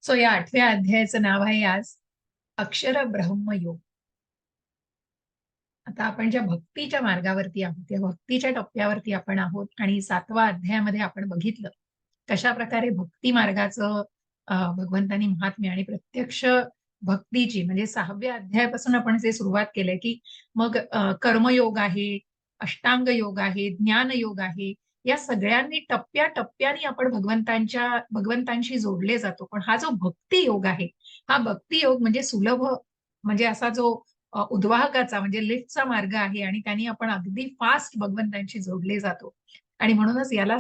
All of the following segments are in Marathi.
सो या 8व्या अध्यायाचं नाव आहे आज अक्षर ब्रह्मयोग. आता आपण ज्या भक्तीच्या मार्गावरती आहोत, या भक्तीच्या टप्प्यावरती आपण आहोत आणि 7व्या अध्यायामध्ये आपण बघितलं कशा प्रकारे भक्ती मार्गाचं भगवंतांनी महात्म्य आणि प्रत्यक्ष भक्तीची म्हणजे 6व्या अध्यायापासून आपण जे सुरुवात केलंय की मग कर्मयोग आहे, अष्टांग योग आहे, ज्ञान योग आहे. या सगळ्यांनी टप्प्याटप्प्याने आपण भगवंतांशी जोडले जातो. पण हा जो भक्ती योग आहे, हा भक्ती योग म्हणजे सुलभ म्हणजे असा जो उद्वाहकाचा म्हणजे लिफ्टचा मार्ग आहे आणि त्यांनी आपण अगदी फास्ट भगवंतांशी जोडले जातो. आणि म्हणूनच याला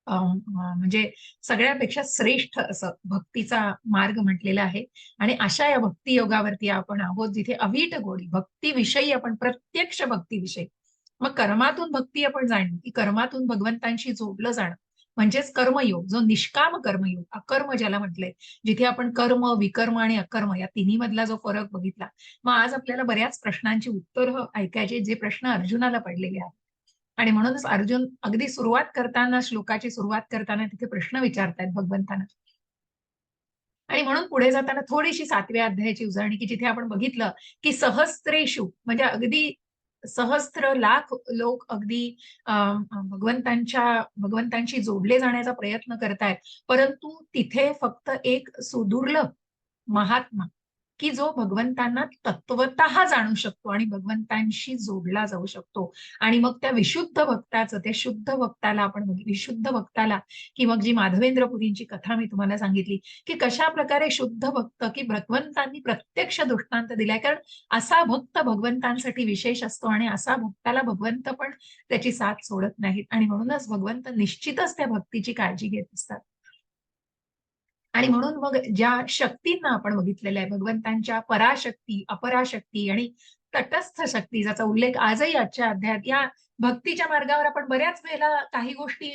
म्हणजे सगळ्यापेक्षा श्रेष्ठ असं भक्तीचा मार्ग म्हटलेला आहे. आणि अशा या भक्ती योगावरती आपण आहोत जिथे अवीट गोडी भक्तीविषयी आपण प्रत्यक्ष भक्तीविषयी मग कर्मातून भक्ती आपण जाणली की कर्मातून भगवंतांशी जोडलं जाणं म्हणजेच कर्मयोग जो निष्काम कर्मयोग अकर्म ज्याला म्हटलंय जिथे आपण कर्म विकर्म आणि अकर्म या तिन्ही मधला जो फरक बघितला. मग आज आपल्याला बऱ्याच प्रश्नांची उत्तरं ऐकायची जे प्रश्न अर्जुनाला पडलेले आहेत. आणि म्हणूनच अर्जुन अगदी सुरुवात करताना श्लोकाची सुरुवात करताना तिथे प्रश्न विचारतायत भगवंतांना. आणि म्हणून पुढे जाताना थोडीशी 7व्या अध्यायाची उजळणी की जिथे आपण बघितलं की सहस्त्रेषु म्हणजे अगदी सहस्त्र लाख लोक अगदी भगवंतांशी जोडले जाण्याचा प्रयत्न करतायत. परंतु तिथे फक्त एक सुदुर्लभ महात्मा की जो भगवंतांना तत्वतः जाणू शकतो आणि भगवंतांशी जोडला जाऊ शकतो. आणि मग त्या विशुद्ध भक्ताचं त्या शुद्ध भक्ताला आपण विशुद्ध भक्ताला की मग जी माधवेंद्रपुरींची कथा मी तुम्हाला सांगितली की कशा प्रकारे शुद्ध भक्त की भगवंतांनी प्रत्यक्ष दृष्टांत दिलाय. कारण असा भक्त भगवंतांसाठी विशेष असतो आणि असा भक्ताला भगवंत पण त्याची साथ सोडत नाहीत. आणि म्हणूनच भगवंत निश्चितच त्या भक्तीची काळजी घेत असतात. आणि म्हणून मग ज्या शक्तींना आपण बघितलेलं आहे भगवंतांच्या पराशक्ती अपराशक्ती आणि तटस्थ शक्ती ज्याचा उल्लेख आजही आजच्या अध्यायात या भक्तीच्या मार्गावर आपण बऱ्याच वेळेला काही गोष्टी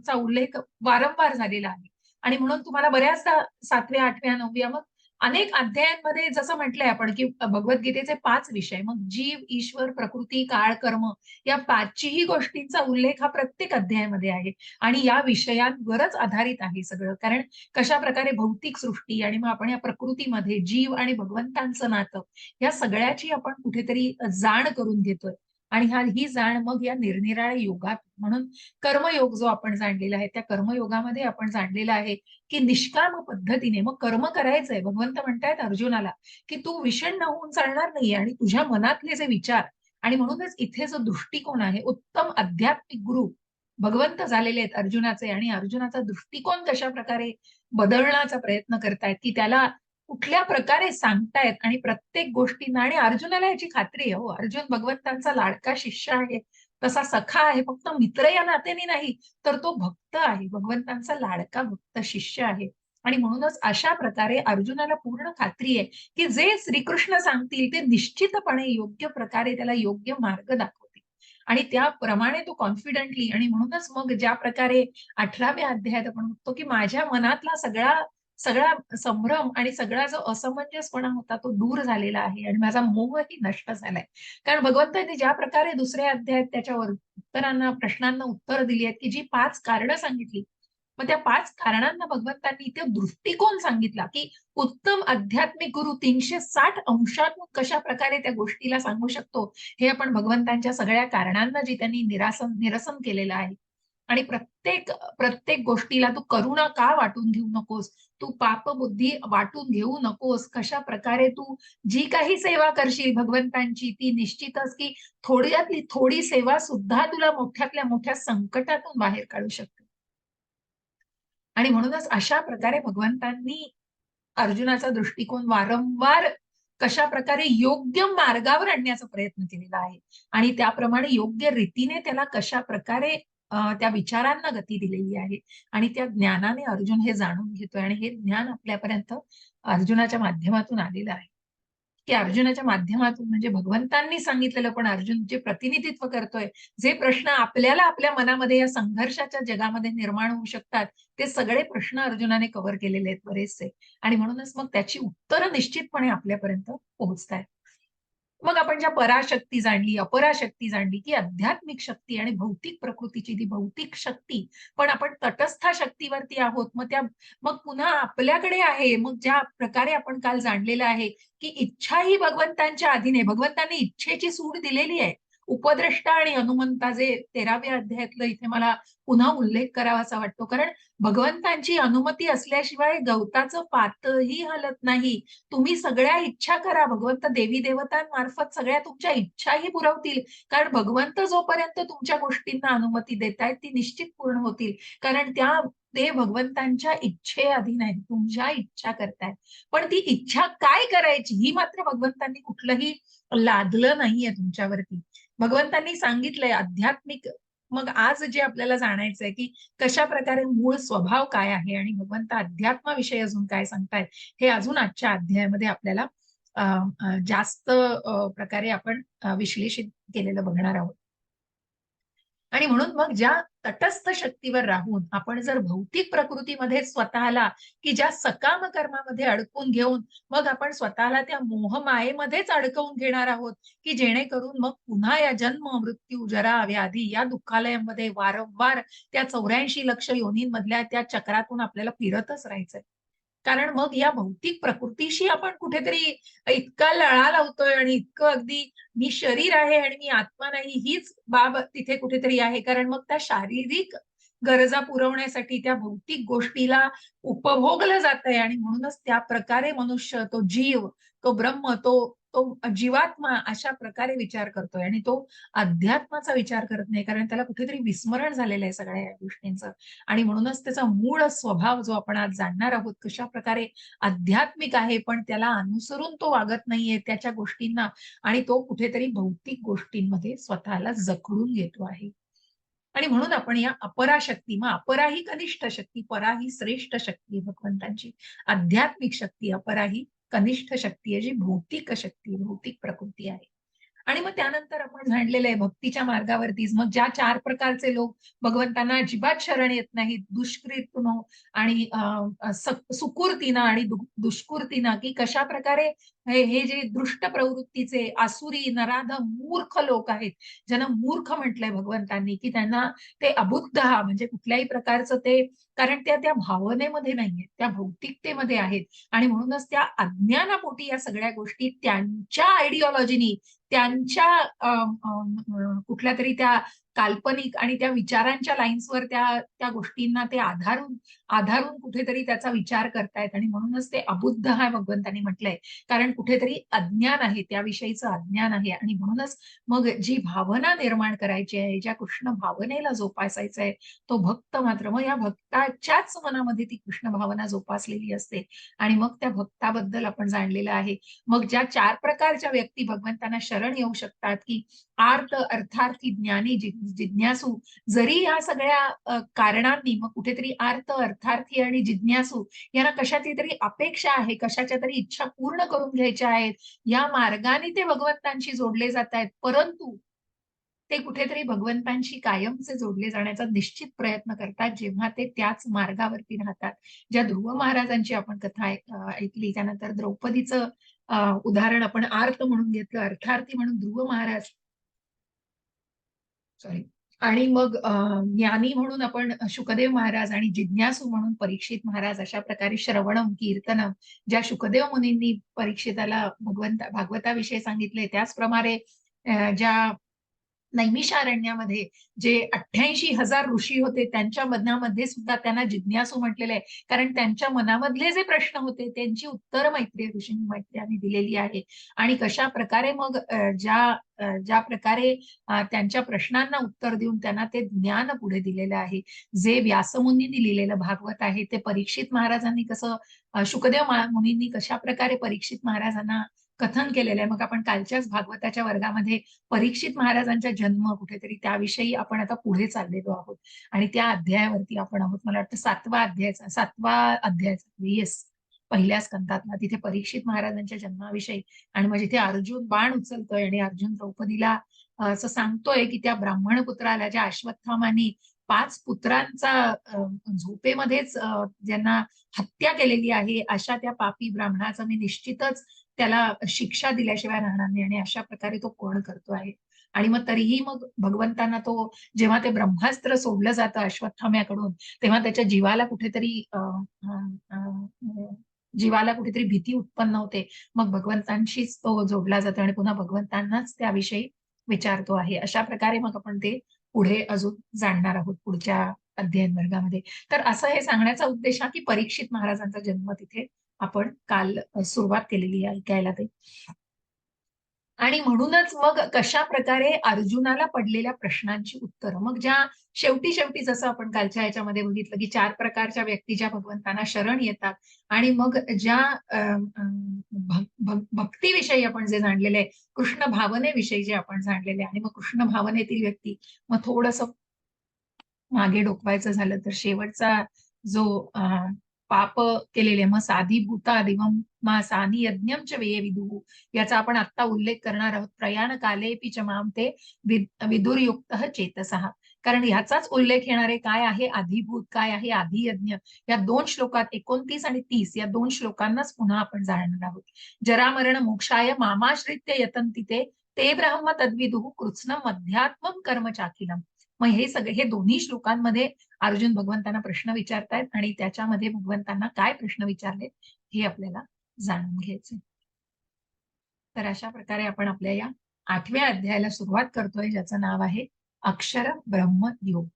चा उल्लेख वारंवार झालेला आहे. आणि म्हणून तुम्हाला बऱ्याचदा 7व्या 8व्या 9व्या मग अनेक अध्यायांमध्ये जसं म्हटलंय आपण की भगवद्गीतेचे 5 विषय मग जीव ईश्वर प्रकृती काळ कर्म या 5हीही गोष्टींचा उल्लेख हा प्रत्येक अध्यायामध्ये आहे. आणि या विषयांवरच आधारित आहे सगळं. कारण कशा प्रकारे भौतिक सृष्टी आणि मग आपण या प्रकृतीमध्ये जीव आणि भगवंतांचं नातं या सगळ्याची आपण कुठेतरी जाण करून घेतोय. आणि ही जाण मग या निरनिराळ्या योगात म्हणून कर्मयोग जो आपण जाणलेला आहे त्या कर्मयोगामध्ये आपण जाणलेला आहे की निष्काम पद्धतीने मग कर्म करायचंय. भगवंत म्हणतायत अर्जुनाला की तू विषण्ण होऊन चालणार नाहीये आणि तुझ्या मनातले जे विचार आणि म्हणूनच इथे जो दृष्टिकोन आहे उत्तम आध्यात्मिक गुरु भगवंत झालेले आहेत अर्जुनाचे. आणि अर्जुनाचा दृष्टिकोन कशा प्रकारे बदलण्याचा प्रयत्न करतायत की त्याला कुठल्या प्रकारे सांगतायत आणि प्रत्येक गोष्टींना. आणि अर्जुनाला याची खात्री आहे हो अर्जुन भगवंतांचा लाडका शिष्य आहे तसा सखा आहे फक्त मित्र या नात्याने नाही तर तो भक्त आहे भगवंतांचा लाडका भक्त शिष्य आहे. आणि म्हणूनच अशा प्रकारे अर्जुनाला पूर्ण खात्री आहे की जे श्रीकृष्ण सांगतील ते निश्चितपणे योग्य प्रकारे त्याला योग्य मार्ग दाखवतील. आणि त्याप्रमाणे तो कॉन्फिडेंटली आणि म्हणूनच मग ज्या प्रकारे 18व्या अध्यायात आपण बघतो की माझ्या मनातला सगळा सगळा संभ्रम आणि सगळा जो असमंजसपणा होता तो दूर झालेला आहे आणि माझा मोहही नष्ट झालाय. कारण भगवंतांनी ज्या प्रकारे दुसऱ्या अध्यायात त्याच्यावर प्रश्नांना उत्तर दिली आहेत की जी 5 कारणं सांगितली. मग त्या 5 कारणांना भगवंतांनी इथे दृष्टिकोन सांगितला की उत्तम आध्यात्मिक गुरु 360 अंशातून कशा प्रकारे त्या गोष्टीला सांगू शकतो. हे आपण भगवंतांच्या सगळ्या कारणांना जी त्यांनी निरसन केलेलं आहे. आणि प्रत्येक प्रत्येक गोष्टीला तू करुणा का वाटून घेऊ नकोस, तू पापबुद्धी वाटून घेऊ नकोस. कशा प्रकारे तू जी काही सेवा करशील भगवंतांची ती निश्चितच की थोड्यातली थोडी सेवा सुद्धा तुला मोठ्यातल्या मोठ्या संकटातून बाहेर काढू शकते. आणि म्हणूनच अशा प्रकारे भगवंतांनी अर्जुनाचा दृष्टिकोन वारंवार कशा प्रकारे योग्य मार्गावर आणण्याचा प्रयत्न केलेला आहे. आणि त्याप्रमाणे योग्य रीतीने त्याला कशा प्रकारे त्या विचारांना गती दिलेली आहे. आणि त्या ज्ञानाने अर्जुन हे जाणून घेतोय आणि हे ज्ञान आपल्यापर्यंत अर्जुनाच्या माध्यमातून आलेलं आहे. की अर्जुनाच्या माध्यमातून म्हणजे भगवंतांनी सांगितलेलं पण अर्जुन जे प्रतिनिधित्व करतोय, जे प्रश्न आपल्याला आपल्या मनामध्ये या संघर्षाच्या जगामध्ये निर्माण होऊ शकतात, ते सगळे प्रश्न अर्जुनाने कव्हर केलेले आहेत बरेचसे. आणि म्हणूनच मग त्याची उत्तरं निश्चितपणे आपल्यापर्यंत पोहोचतायत. मग आपण ज्या पराशक्ती जाणली, अपराशक्ती जाणली, की आध्यात्मिक शक्ती आणि भौतिक प्रकृतीची ती भौतिक शक्ती, पण आपण तटस्थ शक्तीवरती आहोत. मग पुन्हा आपल्याकडे आहे. मग ज्या प्रकारे आपण काल जाणलेलं आहे, की इच्छा ही भगवंतांच्या अधीन आहे. भगवंतांनी इच्छेची सूड दिलेली आहे. उपद्रष्टा आणि हनुमंता जे 13व्या अध्यायातलं इथे मला पुन्हा उल्लेख करावासा वाटतो. कारण भगवंतांची अनुमती असल्याशिवाय गवताचं पातही हलत नाही. तुम्ही सगळ्या इच्छा करा. भगवंत देवी देवतांमार्फत सगळ्या तुमच्या इच्छाही पुरवतील. कारण भगवंत जोपर्यंत तुमच्या गोष्टींना अनुमती देतायत ती निश्चित पूर्ण होतील. कारण ते भगवंतांच्या इच्छेअधीन आहेत. तुमच्या इच्छा करतायत. पण ती इच्छा काय करायची ही मात्र भगवंतांनी कुठलंही लादलं नाहीये तुमच्यावरती. भगवंतांनी सांगितलंय आध्यात्मिक. मग आज जे आपल्याला जाणायचंय की कशा प्रकारे मूळ स्वभाव काय आहे आणि भगवंत अध्यात्माविषयी अजून काय सांगतायत हे अजून आजच्या अध्यायामध्ये आपल्याला जास्त प्रकारे आपण विश्लेषित केलेलं बघणार आहोत. आणि म्हणून मग ज्या तटस्थ शक्तीवर राहून आपण जर भौतिक प्रकृतीमध्ये स्वतःला की ज्या सकाम कर्मामध्ये अडकून घेऊन मग आपण स्वतःला त्या मोहमायेमध्येच अडकवून घेणार आहोत की जेणेकरून मग पुन्हा या जन्म मृत्यू जरा व्याधी या दुःखालयामध्ये वारंवार त्या 84 लक्ष योनींमधल्या त्या चक्रातून आपल्याला फिरतच राहायचंय. कारण मग या भौतिक प्रकृतीशी आपण कुठेतरी इतका लळा लावतोय आणि इतकं अगदी मी शरीर आहे आणि मी आत्मा नाही हीच बाब तिथे कुठेतरी आहे. कारण मग त्या शारीरिक गरजा पुरवण्यासाठी त्या भौतिक गोष्टीला उपभोगलं जातंय आणि म्हणूनच त्या प्रकारे मनुष्य, तो जीव, तो ब्रह्म, तो तो जीवात्मा अशा प्रकारे विचार करतोय आणि तो अध्यात्माचा विचार करत नाही. कारण त्याला कुठेतरी विस्मरण झालेलं आहे सगळ्या या गोष्टींचं. आणि म्हणूनच त्याचा मूळ स्वभाव जो आपण आज जाणणार आहोत, कशा प्रकारे आध्यात्मिक आहे, पण त्याला अनुसरून तो वागत नाहीये त्याच्या गोष्टींना आणि तो कुठेतरी भौतिक गोष्टींमध्ये स्वतःला जखडून घेतो आहे. आणि म्हणून आपण या अपराशक्ती, मग अपरा ही कनिष्ठ शक्ती, परा ही श्रेष्ठ शक्ती आहे भगवंतांची. आध्यात्मिक शक्ती अपरा ही कनिष्ठ शक्ती आहे, जी भौतिक शक्ती, भौतिक प्रकृती आहे. आणि मग त्यानंतर आपण जाणलेलं आहे भक्तीच्या मार्गावरतीच मग ज्या 4 प्रकारचे लोक भगवंतांना अजिबात शरण येत नाहीत, दुष्कृतीनं आणि सुकृतीनं आणि दुष्कृतीनं, की कशा प्रकारे हे जे दुष्ट प्रवृत्तीचे आसुरी, नराधम, मूर्ख लोक आहेत, ज्यांना मूर्ख म्हटलंय भगवंतांनी, की त्यांना ते अबुद्ध म्हणजे कुठल्याही प्रकारचं ते कारण त्या भावनेमध्ये नाहीयेत, त्या भौतिकतेमध्ये आहेत आणि म्हणूनच त्या अज्ञानापोटी या सगळ्या गोष्टी त्यांच्या आयडिओलॉजीनी त्यांच्या कुठल्या तरी त्या काल्पनिक आणि त्या विचारांच्या लाईन्सवर त्या त्या गोष्टींना ते आधारून आधारून कुठेतरी त्याचा विचार करतायत आणि म्हणूनच ते अबुद्ध हा भगवंतांनी म्हटलंय. कारण कुठेतरी अज्ञान आहे, त्याविषयीचं अज्ञान आहे आणि म्हणूनच मग जी भावना निर्माण करायची आहे, ज्या कृष्ण भावनेला जोपासायचं आहे, तो भक्त मात्र मग या भक्ताच्याच मनामध्ये ती कृष्ण भावना जोपासलेली असते आणि मग त्या भक्ताबद्दल आपण जाणलेलं आहे. मग ज्या 4 प्रकारच्या व्यक्ती भगवंतांना शरण येऊ शकतात, की आर्त, अर्थार्थी, ज्ञानी, जिज्ञासू. जरी या सगळ्या कारणांनी मग कुठेतरी आर्त, अर्थार्थी आणि जिज्ञासू यांना कशाची तरी अपेक्षा आहे, कशाच्या तरी इच्छा पूर्ण करून घ्यायच्या आहेत. या मार्गाने ते भगवंतांशी जोडले जातायत. परंतु ते कुठेतरी भगवंतांशी कायमचे जोडले जाण्याचा निश्चित प्रयत्न करतात, जेव्हा ते त्याच मार्गावरती राहतात. ज्या ध्रुव महाराजांची आपण कथा ऐकली, त्यानंतर द्रौपदीचं उदाहरण आपण आर्त म्हणून घेतलं, अर्थार्थी म्हणून ध्रुव महाराज सॉरी आणि मग ज्ञानी म्हणून आपण शुकदेव महाराज आणि जिज्ञासू म्हणून परीक्षित महाराज अशा प्रकारे श्रवणम, कीर्तनम ज्या शुकदेव मुनींनी परीक्षिताला भागवताविषयी सांगितले त्याचप्रमाणे ज्या नैमिषारण्यामध्ये जे 88,000 ऋषी होते त्यांच्या मनामध्ये सुद्धा त्यांना जिज्ञासू म्हटलेलं आहे. कारण त्यांच्या मनामधले जे प्रश्न होते त्यांची उत्तर मैत्रेय ऋषींनी मैत्र्याने दिलेली आहे. आणि कशा प्रकारे मग ज्या प्रकारे त्यांच्या प्रश्नांना उत्तर देऊन त्यांना ते ज्ञान पुढे दिलेलं आहे. जे व्यासमुनींनी लिहिलेलं भागवत आहे ते परीक्षित महाराजांनी कसं शुकदेव मुनींनी कशा प्रकारे परीक्षित महाराजांना कथन केलेलं आहे. मग आपण कालच्याच भागवताच्या वर्गामध्ये परीक्षित महाराजांचा जन्म कुठेतरी त्याविषयी आपण आता पुढे चाललेलो आहोत आणि त्या अध्यायावरती आपण आहोत. मला वाटतं 7वा अध्यायाचा येस पहिल्या स्कंदातला तिथे परीक्षित महाराजांच्या जन्माविषयी आणि मग जिथे अर्जुन बाण उचलतोय आणि अर्जुन द्रौपदीला असं सांगतोय की त्या ब्राह्मण पुत्राला ज्या अश्वत्थामानी 5 पुत्रांचा झोपेमध्येच ज्यांना हत्या केलेली आहे अशा त्या पापी ब्राह्मणाचं मी निश्चितच त्याला शिक्षा दिल्याशिवाय राहणार नाही आणि अशा प्रकारे तो कोण करतो आहे. आणि मग तरीही मग भगवंतांना तो जेव्हा ते ब्रह्मास्त्र सोडलं जातं अश्वत्थाम्याकडून तेव्हा त्याच्या जीवाला कुठेतरी जीवाला कुठेतरी भीती उत्पन्न होते. मग भगवंतांशीच तो जोडला जातो आणि पुन्हा भगवंतांनाच त्याविषयी विचारतो आहे. अशा प्रकारे मग आपण ते पुढे अजून जाणणार आहोत पुढच्या अध्ययन वर्गामध्ये. तर असं हे सांगण्याचा उद्देश हा की परीक्षित महाराजांचा जन्म तिथे आपण काल सुरुवात केलेली आहे ऐकायला ते. आणि म्हणूनच मग कशा प्रकारे अर्जुनाला पडलेल्या प्रश्नांची उत्तरं मग ज्या शेवटी शेवटी जसं आपण कालच्या याच्यामध्ये बघितलं की 4 प्रकारच्या व्यक्ती ज्या भगवंतांना शरण येतात आणि मग ज्या भक्तीविषयी आपण जे जाणलेले आहे, कृष्ण भावनेविषयी जे आपण जाणलेले आहे आणि मग कृष्ण भावनेतील व्यक्ती मग थोडंसं मागे डोकवायचं झालं तर शेवटचा जो पाप केलेले मग साधी भूतादिवम मा सानी यज्ञम च वे विदुः याचा आपण आता उल्लेख करणार आहोत. प्रयाण कालेपि च माम ते विदुर्युक्त चेतसः. कारण ह्याचाच उल्लेख येणारे काय आहे आधिभूत काय आहे आधी यज्ञ या 2 श्लोकात 29 आणि 30 या 2 श्लोकांनाच पुन्हा आपण जाणणार आहोत. जरामरण मोक्षाय मामाश्रित्य यतन्ति ते ब्रह्म तद्विदुः कृत्स्नम अध्यात्मम कर्म चाखिलम. मग हे सगळे हे दोन्ही श्लोकांमध्ये अर्जुन भगवंतांना प्रश्न विचारतायत आणि त्याच्यामध्ये भगवंतांना काय प्रश्न विचारले हे आपल्याला जाणून घ्यायचे. तर अशा प्रकारे आपण आपल्या या 8व्या अध्यायाला सुरुवात करतोय ज्याचं नाव आहे अक्षर ब्रह्म योग.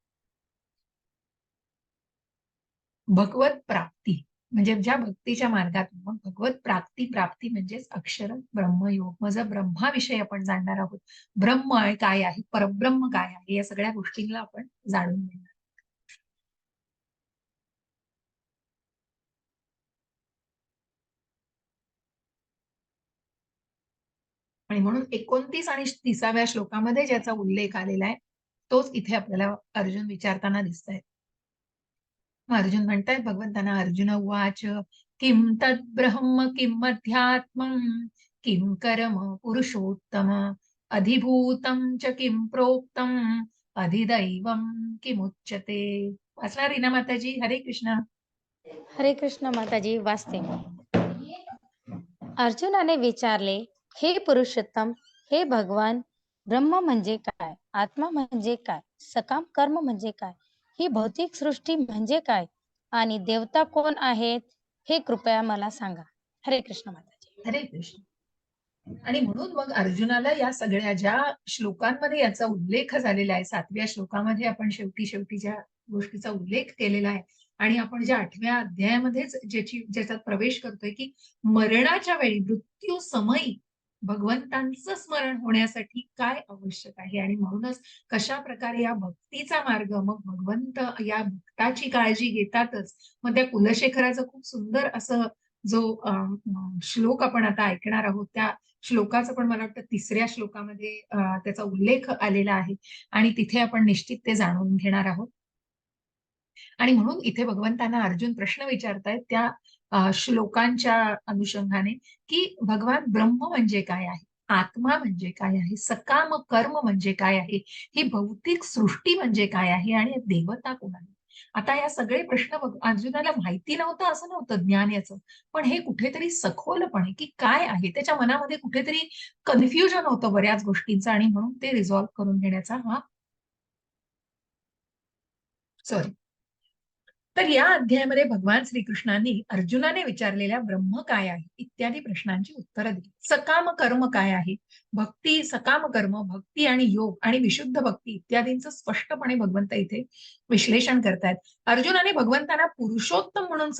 भगवत प्राप्ती म्हणजे ज्या भक्तीच्या मार्गातून मग भगवत प्राप्ती म्हणजेच अक्षर ब्रह्मयोग. मग जर ब्रह्माविषयी आपण जाणणार आहोत. ब्रह्म काय आहे परब्रह्म काय आहे या सगळ्या गोष्टींना आपण जाणून घेणार. आणि म्हणून 29 आणि 30व्या श्लोकामध्ये ज्याचा उल्लेख आलेला आहे तोच इथे आपल्याला अर्जुन विचारताना दिसतंय. अर्जुन म्हणतायत भगवंतांना अर्जुन उवाच किम तद्ब्रह्म किम अध्यात्मम किम कर्म पुरुषोत्तम अधिभूतम च किम प्रोक्तम अधिदैवम किमुच्यते. वाचला रीना माताजी. हरे कृष्ण. हरे कृष्ण माताजी. वाचते. अर्जुनाने विचारले, हे पुरुषोत्तम, हे भगवान, ब्रह्म म्हणजे काय, आत्मा म्हणजे काय, सकाम कर्म म्हणजे काय, ही भौतिक सृष्टी म्हणजे काय आणि देवता कोण आहेत हे कृपया मला सांगा. हरे कृष्ण माताजी. हरे कृष्ण. आणि म्हणून मग अर्जुनाला या सगळ्या ज्या श्लोकांमध्ये याचा उल्लेख झालेला आहे 7व्या श्लोकामध्ये आपण शेवटी ज्या गोष्टीचा उल्लेख केलेला आहे आणि आपण ज्या 8व्या अध्यायामध्येच ज्याच्यात प्रवेश करतोय की मरणाच्या वेळी मृत्यू समयी भगवंतांचं स्मरण होण्यासाठी काय आवश्यक आहे आणि म्हणूनच कशा प्रकारे या भक्तीचा मार्ग मग भगवंत या भक्ताची काळजी घेतातच. मग त्या कुलशेखराचं खूप सुंदर असं जो श्लोक आपण आता ऐकणार आहोत त्या श्लोकाचं पण मला वाटतं 3ऱ्या श्लोकामध्ये त्याचा उल्लेख आलेला आहे आणि तिथे आपण निश्चित ते जाणून घेणार आहोत. आणि म्हणून इथे भगवंतांना अर्जुन प्रश्न विचारतायत त्या श्लोकांच्या अनुषंगाने की भगवान ब्रह्म म्हणजे काय आहे, आत्मा म्हणजे काय आहे, सकाम कर्म म्हणजे काय आहे, ही भौतिक सृष्टी म्हणजे काय आहे आणि देवता कोण आहे. आता या सगळे प्रश्न अर्जुनाला माहिती नव्हतं असं नव्हतं ज्ञान याचं, पण हे कुठेतरी सखोलपणे की काय आहे त्याच्या मनामध्ये कुठेतरी कन्फ्युजन होतं बऱ्याच गोष्टींचं आणि म्हणून ते रिझॉल्व्ह करून घेण्याचा हा सॉरी. तर या अध्यायामध्ये भगवान श्रीकृष्णांनी अर्जुनाने विचारलेल्या ब्रह्म काय आहे इत्यादी प्रश्नांची उत्तरं दिली. सकाम कर्म काय आहे, भक्ती, सकाम कर्म, भक्ती आणि योग आणि विशुद्ध भक्ती इत्यादींचं स्पष्टपणे भगवंत इथे विश्लेषण करतायत. अर्जुनाने भगवंतांना पुरुषोत्तम म्हणून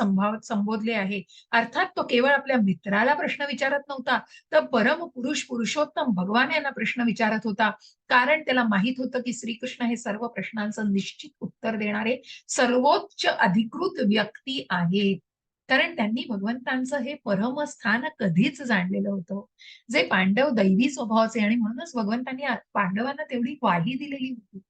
संबोधले आहे. अर्थात तो केवळ आपल्या मित्राला प्रश्न विचारत नव्हता तर परम पुरुष पुरुषोत्तम भगवान यांना प्रश्न विचारत होता. कारण त्याला माहित होतं की श्रीकृष्ण हे सर्व प्रश्नांचं निश्चित उत्तर देणारे सर्वोच्च अधिकृत व्यक्ती आहेत. कारण त्यांनी भगवंतांचं हे परमस्थान कधीच जाणलेलं होतं जे पांडव दैवी स्वभावाचे आणि म्हणूनच भगवंतांनी पांडवांना तेवढी ग्वाही दिलेली होती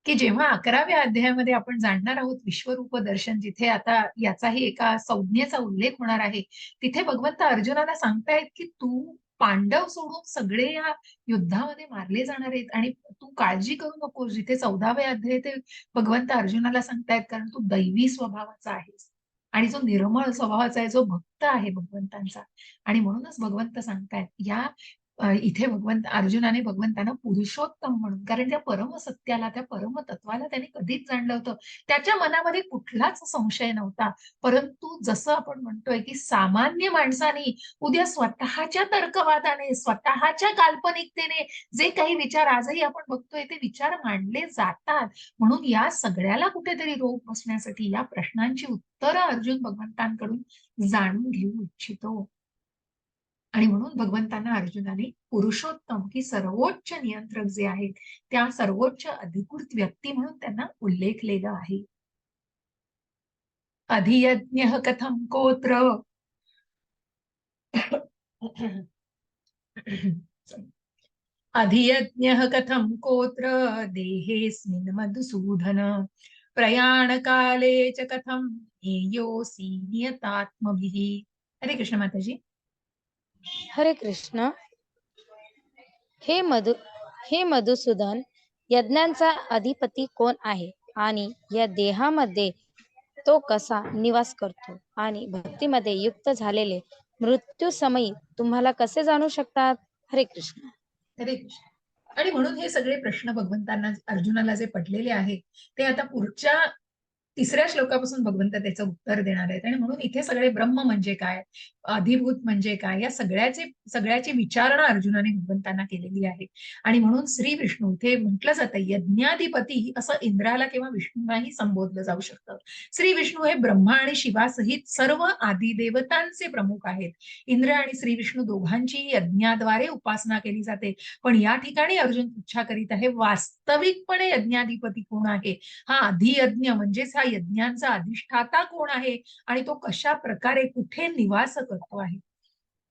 की जेव्हा 11व्या अध्यायामध्ये आपण जाणणार आहोत विश्वरूप दर्शन जिथे आता याचाही एका संज्ञेचा उल्लेख होणार आहे तिथे भगवंत अर्जुनाला सांगतायत की तू पांडव सोडून सगळे या युद्धामध्ये मारले जाणार आहेत आणि तू काळजी करू नको. जिथे 14वे अध्याय ते भगवंत अर्जुनाला सांगतायत, कारण तू दैवी स्वभावाचा आहेस आणि जो निर्मळ स्वभावाचा आहे, जो भक्त आहे भगवंतांचा. आणि म्हणूनच भगवंत सांगतायत या इथे अर्जुनाने भगवंतांना पुरुषोत्तम म्हणून, कारण त्या परमसत्याला, त्या परमतत्वाला त्याने कधीच जाणलं होतं. त्याच्या मनामध्ये कुठलाच संशय नव्हता. परंतु जसं आपण म्हणतोय की सामान्य माणसाने उद्या स्वतःच्या तर्कवादाने, स्वतःच्या काल्पनिकतेने जे काही विचार आजही आपण बघतोय ते विचार मांडले जातात. म्हणून या सगळ्याला कुठेतरी रोख बसण्यासाठी या प्रश्नांची उत्तरं अर्जुन भगवंतांकडून जाणून घेऊ इच्छितो. आणि म्हणून भगवंतांना अर्जुनाने पुरुषोत्तम की सर्वोच्च नियंत्रक जे आहेत त्या सर्वोच्च अधिकृत व्यक्ती म्हणून त्यांना उल्लेखलेलं आहे. अधियज्ञ कथम कोत्र अधियज्ञ कथम कोत्र देहेस्मिन् मधुसूदन प्रयाणकाले च कथम ज्ञेयोऽसि नियतात्मभिः. हरे कृष्ण माताजी. हरे कृष्ण. हे मधुसूदन, यज्ञांचा अधिपती कोण आहे आणि या देहामध्ये तो कसा निवास करतो आणि भक्तीमध्ये युक्त झालेले मृत्यू समयी तुम्हाला कसे जाणू शकतात? हरे कृष्ण. हरे कृष्ण. आणि म्हणून हे सगळे प्रश्न भगवंतांना अर्जुनाला जे पडलेले आहेत ते आता पुढच्या 3ऱ्या श्लोकापासून भगवंत त्याचं उत्तर देणार आहेत. आणि म्हणून इथे सगळे ब्रह्म म्हणजे काय, अधिभूत म्हणजे काय, या सगळ्याची विचारणा अर्जुनाने भगवंतांना केलेली आहे. आणि म्हणून श्री विष्णू, इथे म्हटलं जातं यज्ञाधिपती असं इंद्राला किंवा विष्णूलाही संबोधलं जाऊ शकतं. श्री विष्णू हे ब्रह्मा आणि शिवासहित सर्व आदिदेवतांचे प्रमुख आहेत. इंद्र आणि श्री विष्णू दोघांची यज्ञाद्वारे उपासना केली जाते. पण या ठिकाणी अर्जुन इच्छा करीत आहे वास्तविकपणे यज्ञाधिपती कोण आहे, हा अधियज्ञ म्हणजेच हा यज्ञांचा अधिष्ठाता कोण आहे आणि तो कशा प्रकारे कुठे निवास करतो आहे.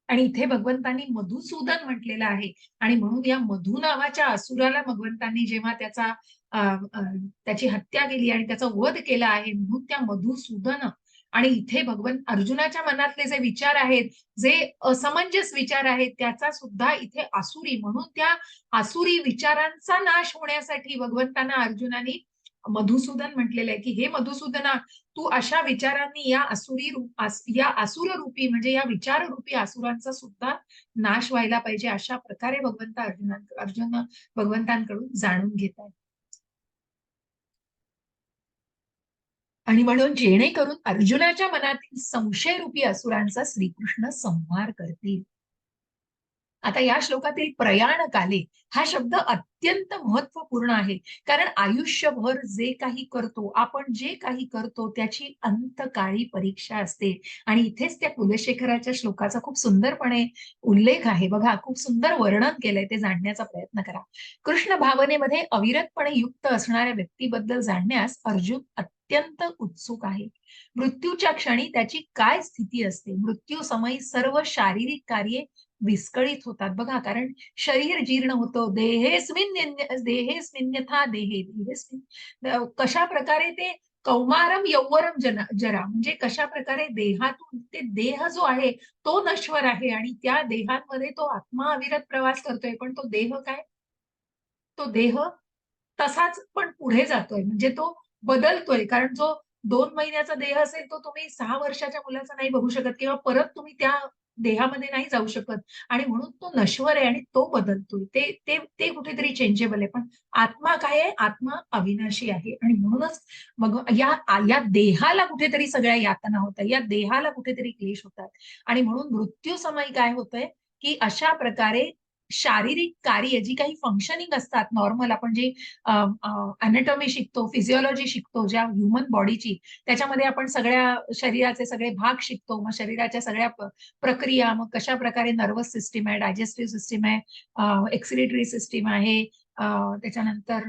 आणि इथे भगवंतांनी मधुसूदन म्हटलेलं आहे. आणि म्हणून या मधु नावाच्या असुराला भगवंतांनी जेव्हा त्याची हत्या केली आणि त्याचा वध केला आहे, म्हणून त्या मधुसूदन. आणि इथे भगवंत अर्जुनाच्या मनातले जे विचार आहेत, जे असमंजस विचार आहेत, त्याचा सुद्धा इथे आसुरी म्हणून त्या आसुरी विचारांचा नाश होण्यासाठी भगवंतांना अर्जुनाने मधुसूदन म्हटलेलं आहे की हे मधुसूदना, तू अशा विचारांनी या असुर रूपी म्हणजे या विचार रूपी असुरांचा सुद्धा नाश व्हायला पाहिजे, अशा प्रकारे अर्जुन भगवंतांकडून जाणून घेत आहे. आणि म्हणून जेणेकरून अर्जुनाच्या मनातील संशय रूपी असुरांचा श्रीकृष्ण संहार करतील. आता या श्लोकातील प्रयाणकाले हा शब्द अत्यंत महत्वपूर्ण आहे. कारण आयुष्यभर आपण जे काही करतो त्याची अंतकाळी परीक्षा असते. आणि इथेच त्या कुलशेखराच्या श्लोकाचा खूप सुंदरपणे उल्लेख आहे बघा, खूप सुंदर वर्णन केलंय, ते जाणण्याचा प्रयत्न करा. कृष्ण भावनेमध्ये अविरतपणे युक्त असणाऱ्या व्यक्तीबद्दल जाणण्यास अर्जुन अत्यंत उत्सुक आहे. मृत्यूच्या क्षणी त्याची काय स्थिती असते, मृत्यू समयी सर्व शारीरिक कार्ये विस्कळीत होतात बघा, कारण शरीर जीर्ण होतं. देहेस्मिन्यथा कशा प्रकारे ते कौमारम यौवरम जरा म्हणजे कशा प्रकारे देहातून ते देह जो आहे तो नश्वर आहे आणि त्या देहामध्ये तो आत्मा अविरत प्रवास करतोय. पण तो देह काय, तो देह तसाच पण पुढे जातोय, म्हणजे तो बदलतोय. कारण जो 2 महिन्याचा देह असेल तो तुम्ही 6 वर्षाच्या मुलाचा नाही बघू शकत किंवा परत तुम्ही त्या देहामध्ये नाही जाऊ शकत. आणि म्हणून तो नश्वर आहे आणि तो बदलतोय, ते ते ते कुठेतरी चेंजेबल आहे. पण आत्मा काय आहे, आत्मा अविनाशी आहे. आणि म्हणूनच मग या देहाला कुठेतरी सगळ्या यातना होत आहे, या देहाला कुठेतरी क्लेश होतात. आणि म्हणून मृत्यू समयी काय होतंय की अशा प्रकारे शारीरिक कार्य जी काही फंक्शनिंग असतात नॉर्मल, आपण जी अॅनाटॉमी शिकतो, फिजिओलॉजी शिकतो ज्या ह्युमन बॉडीची, त्याच्यामध्ये आपण सगळ्या शरीराचे सगळे भाग शिकतो. मग शरीराच्या सगळ्या प्रक्रिया, मग कशा प्रकारे नर्वस सिस्टीम आहे, डायजेस्टिव्ह सिस्टीम आहे, एक्सक्रिटरी सिस्टीम आहे, त्याच्यानंतर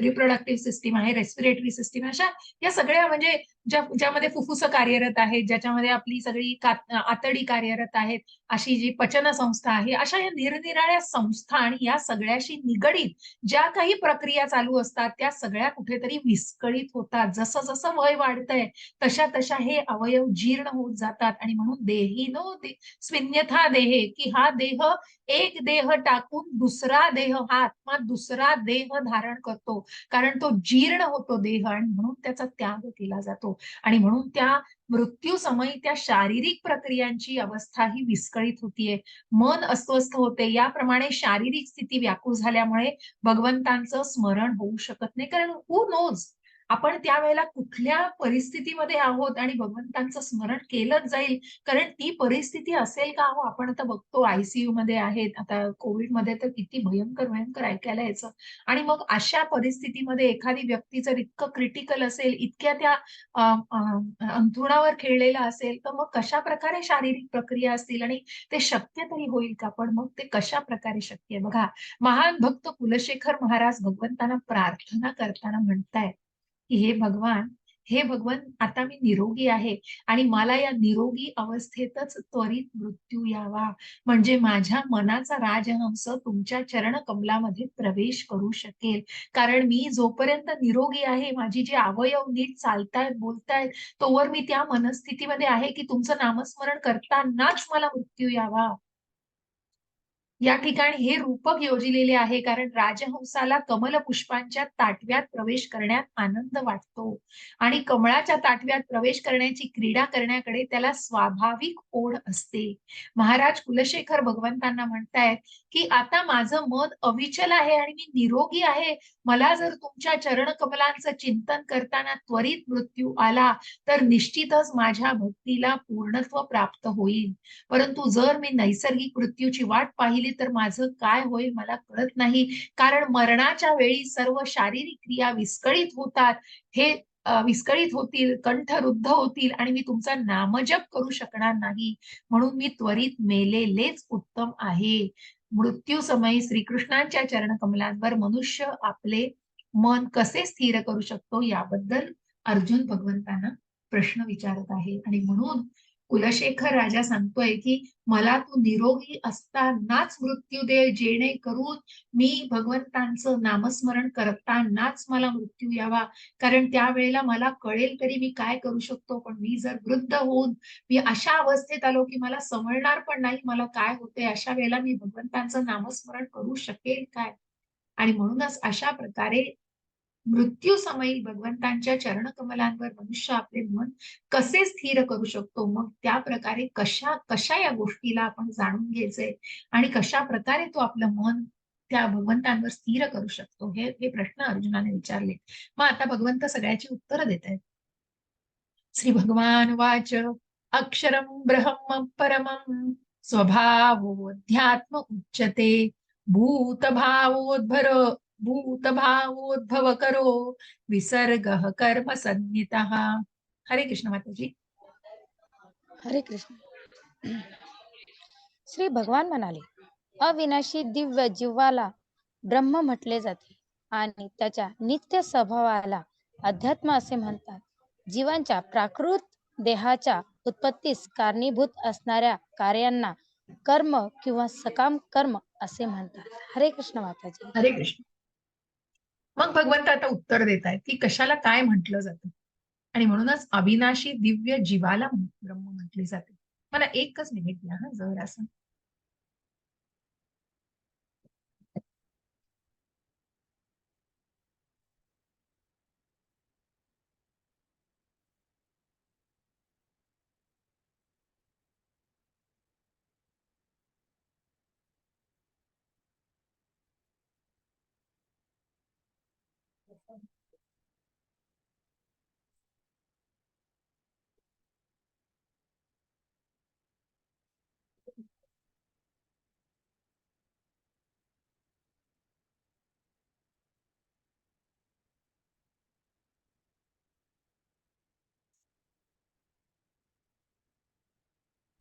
रिप्रोडक्टिव्ह सिस्टीम आहे, रेस्पिरेटरी सिस्टीम, अशा या सगळ्या म्हणजे ज्यामध्ये फुफ्फुस कार्यरत आहेत, ज्याच्यामध्ये आपली सगळी आतडी कार्यरत आहेत, अशी जी पचन संस्था आहे, अशा या निरनिराळ्या संस्था आणि या सगळ्याशी निगडीत ज्या काही प्रक्रिया चालू असतात त्या सगळ्या कुठेतरी विस्कळीत होतात. जसं जसं वय वाढतंय तशा तशा हे अवयव जीर्ण होत जातात आणि म्हणून देहिनो स्विन्यथा देहे, की हा देह एक देह टाकून दुसरा देह, हा आत्मा दुसरा देह धारण करतो, कारण तो जीर्ण होतो देह आणि म्हणून त्याचा त्याग केला जातो. आणि म्हणून त्या मृत्यू समयी त्या शारीरिक प्रक्रियांची अवस्था ही विस्कळीत होतीये, मन अस्वस्थ होते. याप्रमाणे शारीरिक स्थिती व्याकुळ झाल्यामुळे भगवंतांचं स्मरण होऊ शकत नाही. कारण हू नोज आपण त्यावेळेला कुठल्या परिस्थितीमध्ये आहोत आणि भगवंतांचं स्मरण केलंच जाईल. कारण ती परिस्थिती असेल का हो, आपण आता बघतो आयसीयू मध्ये आहेत, आता कोविडमध्ये तर किती भयंकर भयंकर ऐकायला यायचं. आणि मग अशा परिस्थितीमध्ये एखादी व्यक्ती जर इतकं क्रिटिकल असेल, इतक्या त्या अंथरुणावर खेळलेला असेल, तर मग कशा प्रकारे शारीरिक प्रक्रिया असतील आणि ते शक्य तरी होईल का? पण मग ते कशा प्रकारे शक्य आहे बघा. महान भक्त कुलशेखर महाराज भगवंतांना प्रार्थना करताना म्हणतायत की हे भगवान, आता मी निरोगी आहे आणि मला या निरोगी अवस्थेतच त्वरित मृत्यू यावा, म्हणजे माझ्या मनाचा राजहंस तुमच्या चरण कमलामध्ये प्रवेश करू शकेल. कारण मी जोपर्यंत निरोगी आहे, माझी जी अवयव नीट चालतायत बोलतायत, तोवर मी त्या मनस्थितीमध्ये आहे की तुमचं नामस्मरण करतानाच मला मृत्यू यावा. या ठिकाणी हे रूपक योजिलेले आहे, कारण राजहंसाला कमल पुष्पांच्या ताटव्यात प्रवेश करण्यात आनंद वाटतो आणि कमळाच्या ताटव्यात प्रवेश करण्याची क्रीडा करण्याकडे त्याला स्वाभाविक ओढ असते. महाराज कुलशेखर भगवंतांना म्हणतायत की आता माझं मन अविचल आहे आणि मी निरोगी आहे. मला जर तुमच्या चरण कमलांचं चिंतन करताना त्वरित मृत्यू आला तर निश्चितच माझ्या भक्तीला पूर्णत्व प्राप्त होईल. परंतु जर मी नैसर्गिक मृत्यूची वाट पाहिली तर माझं काय होईल मला कळत नाही. कारण मरणाच्या वेळी सर्व शारीरिक क्रिया विस्कळीत होतात. हे विस्कळीत होतील, कंठ रुद्ध होतील आणि मी तुमचा नामजप करू शकणार नाही. म्हणून मी त्वरित मेलेलेच उत्तम आहे. मृत्यू समयी श्रीकृष्णांच्या चरणकमलांवर मनुष्य आपले मन कसे स्थिर करू शकतो याबद्दल अर्जुन भगवंतांना प्रश्न विचारत आहे. आणि म्हणून कुलशेखर राजा सांगतोय की मला तू निरोगी असतानाच मृत्यू दे, जेणेकरून मी भगवंतांचं नामस्मरण करतानाच मला मृत्यू यावा. कारण त्यावेळेला मला कळेल तरी मी काय करू शकतो, पण मी जर वृद्ध होऊन मी अशा अवस्थेत आलो की मला समजणार पण नाही मला काय होते, अशा वेळेला मी भगवंतांचं नामस्मरण करू शकेल काय? आणि म्हणूनच अशा प्रकारे मृत्यू समयी भगवंतांच्या चरणकमलांवर मनुष्य आपले मन कसे स्थिर करू शकतो, मग त्या प्रकारे कशा कशा या गोष्टीला आपण जाणून घ्यायचंय आणि कशा प्रकारे तो आपलं मन त्या भगवंतांवर स्थिर करू शकतो, हे हे प्रश्न अर्जुनाने विचारले. मग आता भगवंत सगळ्याची उत्तरं देत आहेत. श्री भगवान वाच अक्षरम ब्रह्म परमं स्वभावोऽध्यात्म उच्यते भूतभावोद्भर भूतभावोद्भव करो विसर्गः कर्म संज्ञितः. हरे कृष्ण माताजी. हरे कृष्ण. श्री भगवान म्हणाले, अविनाशी दिव्य जीवाला ब्रह्म म्हटले जाते आणि त्याच्या नित्य स्वभावाला अध्यात्म असे म्हणतात. जीवांच्या प्राकृत देहाच्या उत्पत्तीस कारणीभूत असणाऱ्या कार्यांना कर्म किंवा सकाम कर्म असे म्हणतात. हरे कृष्ण माताजी. हरे कृष्ण. मग भगवंत आता उत्तर देत आहेत की कशाला काय म्हटलं जातं. आणि म्हणूनच अविनाशी दिव्य जीवाला ब्रह्म म्हटले जाते. मला एकच मिनिट द्या हा, जर असं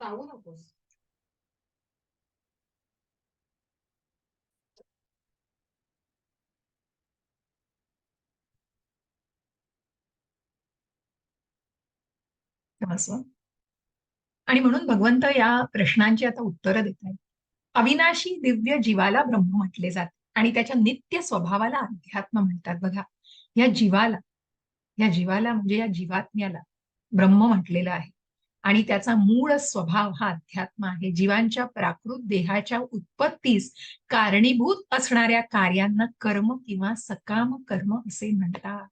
पाहू नकोस. असं. आणि म्हणून भगवंत या प्रश्नांची आता उत्तरं देत आहेत. अविनाशी दिव्य जीवाला ब्रह्म म्हटले जाते आणि त्याच्या नित्य स्वभावाला अध्यात्म म्हणतात. बघा, या जीवाला या जीवाला म्हणजे या जीवात्म्याला ब्रह्म म्हटलेलं आहे आणि त्याचा मूळ स्वभाव हा अध्यात्म आहे. जीवांच्या प्राकृत देहाच्या उत्पत्तीस कारणीभूत असणाऱ्या कार्यांना कर्म किंवा सकाम कर्म असे म्हणतात.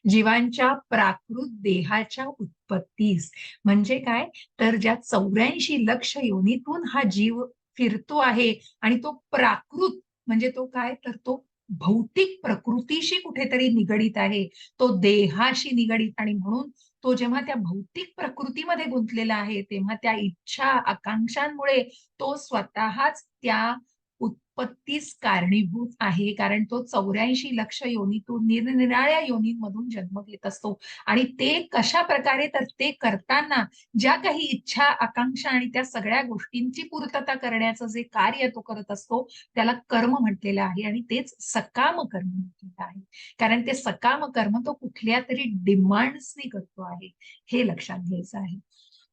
जीवांच्या प्राकृत देहाच्या उत्पत्तीस म्हणजे काय, तर ज्या 84 लक्ष योनीतून हा जीव फिरतो आहे आणि तो प्राकृत म्हणजे तो काय, तर तो भौतिक प्रकृतीशी कुठेतरी निगडीत आहे, तो देहाशी निगडीत. आणि म्हणून तो जेव्हा त्या भौतिक प्रकृतीमध्ये गुंतलेला आहे तेव्हा त्या इच्छा आकांक्षांमुळे तो स्वतःच त्या उत्पत्तीस कारणीभूत आहे. कारण तो 84 लक्ष योनीतून निरनिराळ्या योनींमधून जन्म घेत असतो आणि ते कशा प्रकारे, तर ते करताना ज्या काही इच्छा आकांक्षा आणि त्या सगळ्या गोष्टींची पूर्तता करण्याचं जे कार्य तो करत असतो त्याला कर्म म्हटलेलं आहे आणि तेच सकाम कर्म म्हटलेलं आहे. कारण ते सकाम कर्म तो कुठल्या तरी डिमांड्सनी करतो आहे, हे लक्षात घ्यायचं आहे.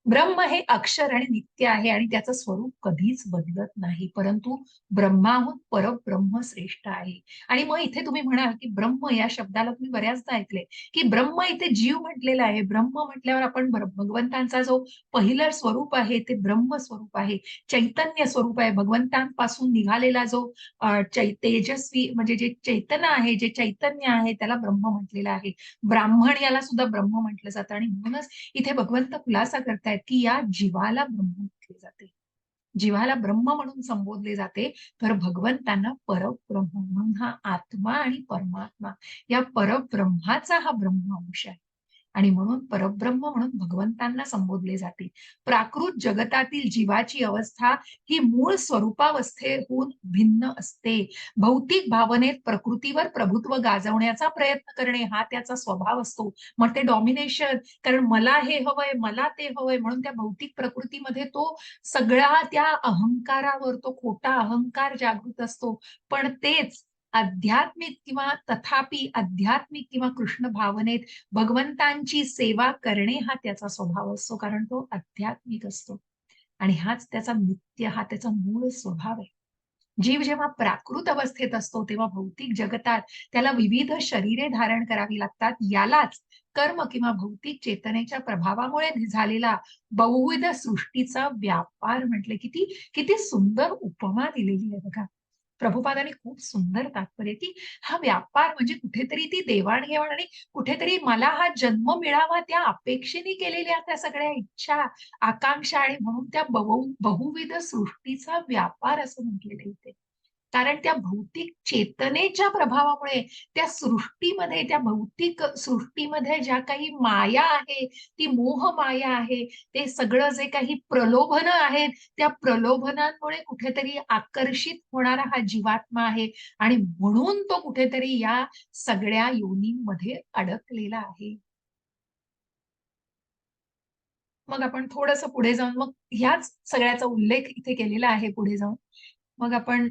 ब्रह्म हे अक्षर आणि नित्य आहे आणि त्याचं स्वरूप कधीच बदलत नाही, परंतु ब्रह्माहून परब्रह्म श्रेष्ठ आहे. आणि मग इथे तुम्ही म्हणाल की ब्रह्म या शब्दाला तुम्ही बऱ्याचदा ऐकले की ब्रह्म इथे जीव म्हटलेला आहे. ब्रह्म म्हटल्यावर आपण भगवंतांचा जो पहिलं स्वरूप आहे ते ब्रह्म स्वरूप आहे, चैतन्य स्वरूप आहे. भगवंतांपासून निघालेला जो तेजस्वी म्हणजे जे चैतन्य आहे, जे चैतन्य आहे त्याला ब्रह्म म्हटलेलं आहे. ब्राह्मण याला सुद्धा ब्रह्म म्हटलं जातं आणि म्हणूनच इथे भगवंत खुलासा करतायत की या जीवाला ब्रह्म म्हटले जाते, जीवाला ब्रह्म म्हणून संबोधले जाते. तर भगवंतांना परब्रह्म म्हणून हा आत्मा आणि परमात्मा या परब्रह्माचा हा ब्रह्म अंश आहे आणि म्हणून परब्रह्म म्हणून भगवंतांना संबोधले जाते. प्राकृत जगतातील जीवाची अवस्था ही मूळ स्वरूपावस्थेहून भिन्न असते. भौतिक भावनेत प्रकृतीवर प्रभुत्व गाजवण्याचा प्रयत्न करणे हा त्याचा स्वभाव असतो. मग ते डॉमिनेशन, कारण मला हे हवंय, मला ते हवंय म्हणून त्या भौतिक प्रकृतीमध्ये तो सगळा त्या अहंकारावर, तो खोटा अहंकार जागृत असतो. पण तेच आध्यात्मिक किंवा तथापि आध्यात्मिक किंवा कृष्ण भावनेत भगवंतांची सेवा करणे हा त्याचा स्वभाव असतो, कारण तो आध्यात्मिक असतो आणि हाच त्याचा नित्य, हा त्याचा मूळ स्वभाव आहे. जीव जेव्हा प्राकृत अवस्थेत असतो तेव्हा भौतिक जगतात त्याला विविध शरीरे धारण करावी लागतात. यालाच कर्म किंवा भौतिक चेतनेच्या प्रभावामुळे झालेला बहुविध सृष्टीचा व्यापार म्हटले. किती किती सुंदर उपमा दिलेली आहे बघा प्रभुपादांनी, खूप सुंदर तात्पर्य की हा व्यापार म्हणजे कुठेतरी ती देवाणघेवाण आणि कुठेतरी मला हा जन्म मिळावा त्या अपेक्षेने केलेल्या त्या सगळ्या इच्छा आकांक्षा आणि म्हणून त्या बहुविध सृष्टीचा व्यापार असं म्हटलेलं इथे. कारण त्या भौतिक चेतनेच्या प्रभावामुळे त्या सृष्टीमध्ये, त्या भौतिक सृष्टीमध्ये ज्या काही माया आहे, ती मोह माया आहे, ते सगळं जे काही प्रलोभन आहेत त्या प्रलोभनांमुळे कुठेतरी आकर्षित होणारा हा जीवात्मा आहे आणि म्हणून तो कुठेतरी या सगळ्या योनींमध्ये अडकलेला आहे. मग आपण थोडस पुढे जाऊन मग ह्याच सगळ्याचा उल्लेख इथे केलेला आहे पुढे जाऊन. मग आपण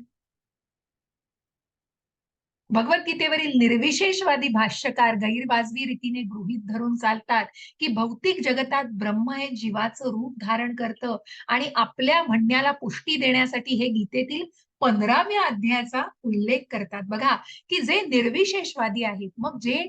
भगवद्गीतेवरील निर्विशेषवादी भाष्यकार गैरवाजवी रीतीने गृहीत धरून चालतात की भौतिक जगतात ब्रह्म हे जीवाचं रूप धारण करतं आणि आपल्या म्हणण्याला पुष्टी देण्यासाठी हे गीतेतील 15व्या अध्यायाचा उल्लेख करतात. बघा की जे निर्विशेषवादी आहेत, मग जे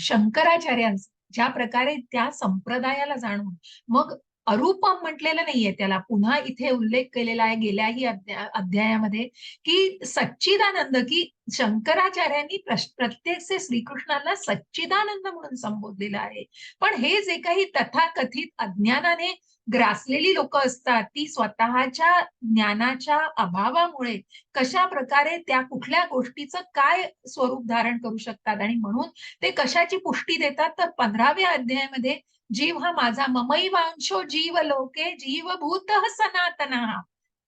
शंकराचार्यांचं ज्या प्रकारे त्या संप्रदायाला जाणून मग अरूपम म्हटलेलं नाहीये त्याला, पुन्हा इथे उल्लेख केलेला आहे गेल्याही अध्यायामध्ये की सच्चिदानंद, की शंकराचार्यांनी प्रत्यक्ष श्रीकृष्णाला सच्चिदानंद म्हणून संबोधलेलं आहे. पण हे जे काही तथाकथित अज्ञानाने ग्रासलेली लोक असतात ती स्वतःच्या ज्ञानाच्या अभावामुळे कशा प्रकारे त्या कुठल्या गोष्टीचं काय स्वरूप धारण करू शकतात आणि म्हणून ते कशाची पुष्टी देतात, तर 15व्या अध्यायामध्ये जीव हा माझा, ममैवांशो जीव लोके जीवभूत सनातन,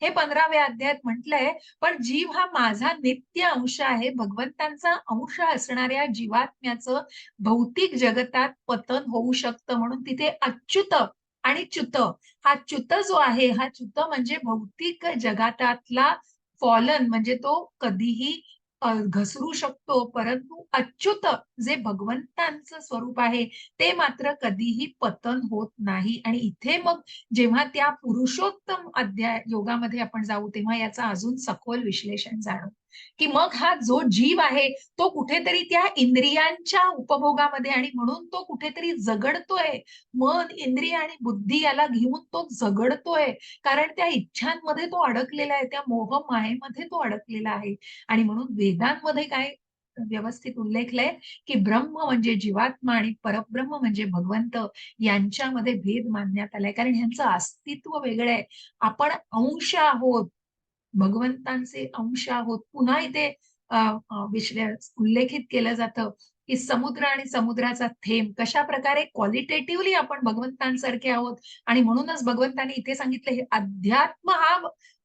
हे 15व्या अध्यायात म्हटलंय. पण जीव हा माझा नित्य अंश आहे. भगवंतांचा अंश असणाऱ्या जीवात्म्याचं भौतिक जगतात पतन होऊ शकतं म्हणून तिथे अच्युत आणि च्युत, हा च्युत जो आहे, हा च्युत म्हणजे भौतिक जगातातला फॉलन, म्हणजे तो कधीही घसरू शकतो, परंतु अच्युत जे भगवंतांचं स्वरूप आहे ते मात्र कधीही पतन होत नाही. आणि इथे मग जेव्हा त्या पुरुषोत्तम अध्याय योगामध्ये आपण जाऊ तेव्हा याचा अजून सखोल विश्लेषण जाणू, की मग हा जो जीव आहे तो कुठेतरी त्या इंद्रियांच्या उपभोगामध्ये आणि म्हणून तो कुठेतरी जगडतोय. मन, इंद्रिय आणि बुद्धी याला घेऊन तो जगडतोय, कारण त्या इच्छांमध्ये तो अडकलेला आहे, त्या मोह मायेमध्ये तो अडकलेला आहे. आणि म्हणून वेदांमध्ये काय व्यवस्थित उल्लेखलंय, की ब्रह्म म्हणजे जीवात्मा आणि परब्रह्म म्हणजे भगवंत, यांच्यामध्ये भेद मानण्यात आलाय, कारण ह्यांचं अस्तित्व वेगळं आहे. आपण अंश आहोत, भगवंतांचे अंश आहोत. पुन्हा इथे उल्लेखित केलं जातं, की समुद्र आणि समुद्राचा थेंब कशा प्रकारे क्वालिटेटिव्हली आपण भगवंतांसारखे आहोत. आणि म्हणूनच भगवंतांनी इथे सांगितलं, हे अध्यात्म हा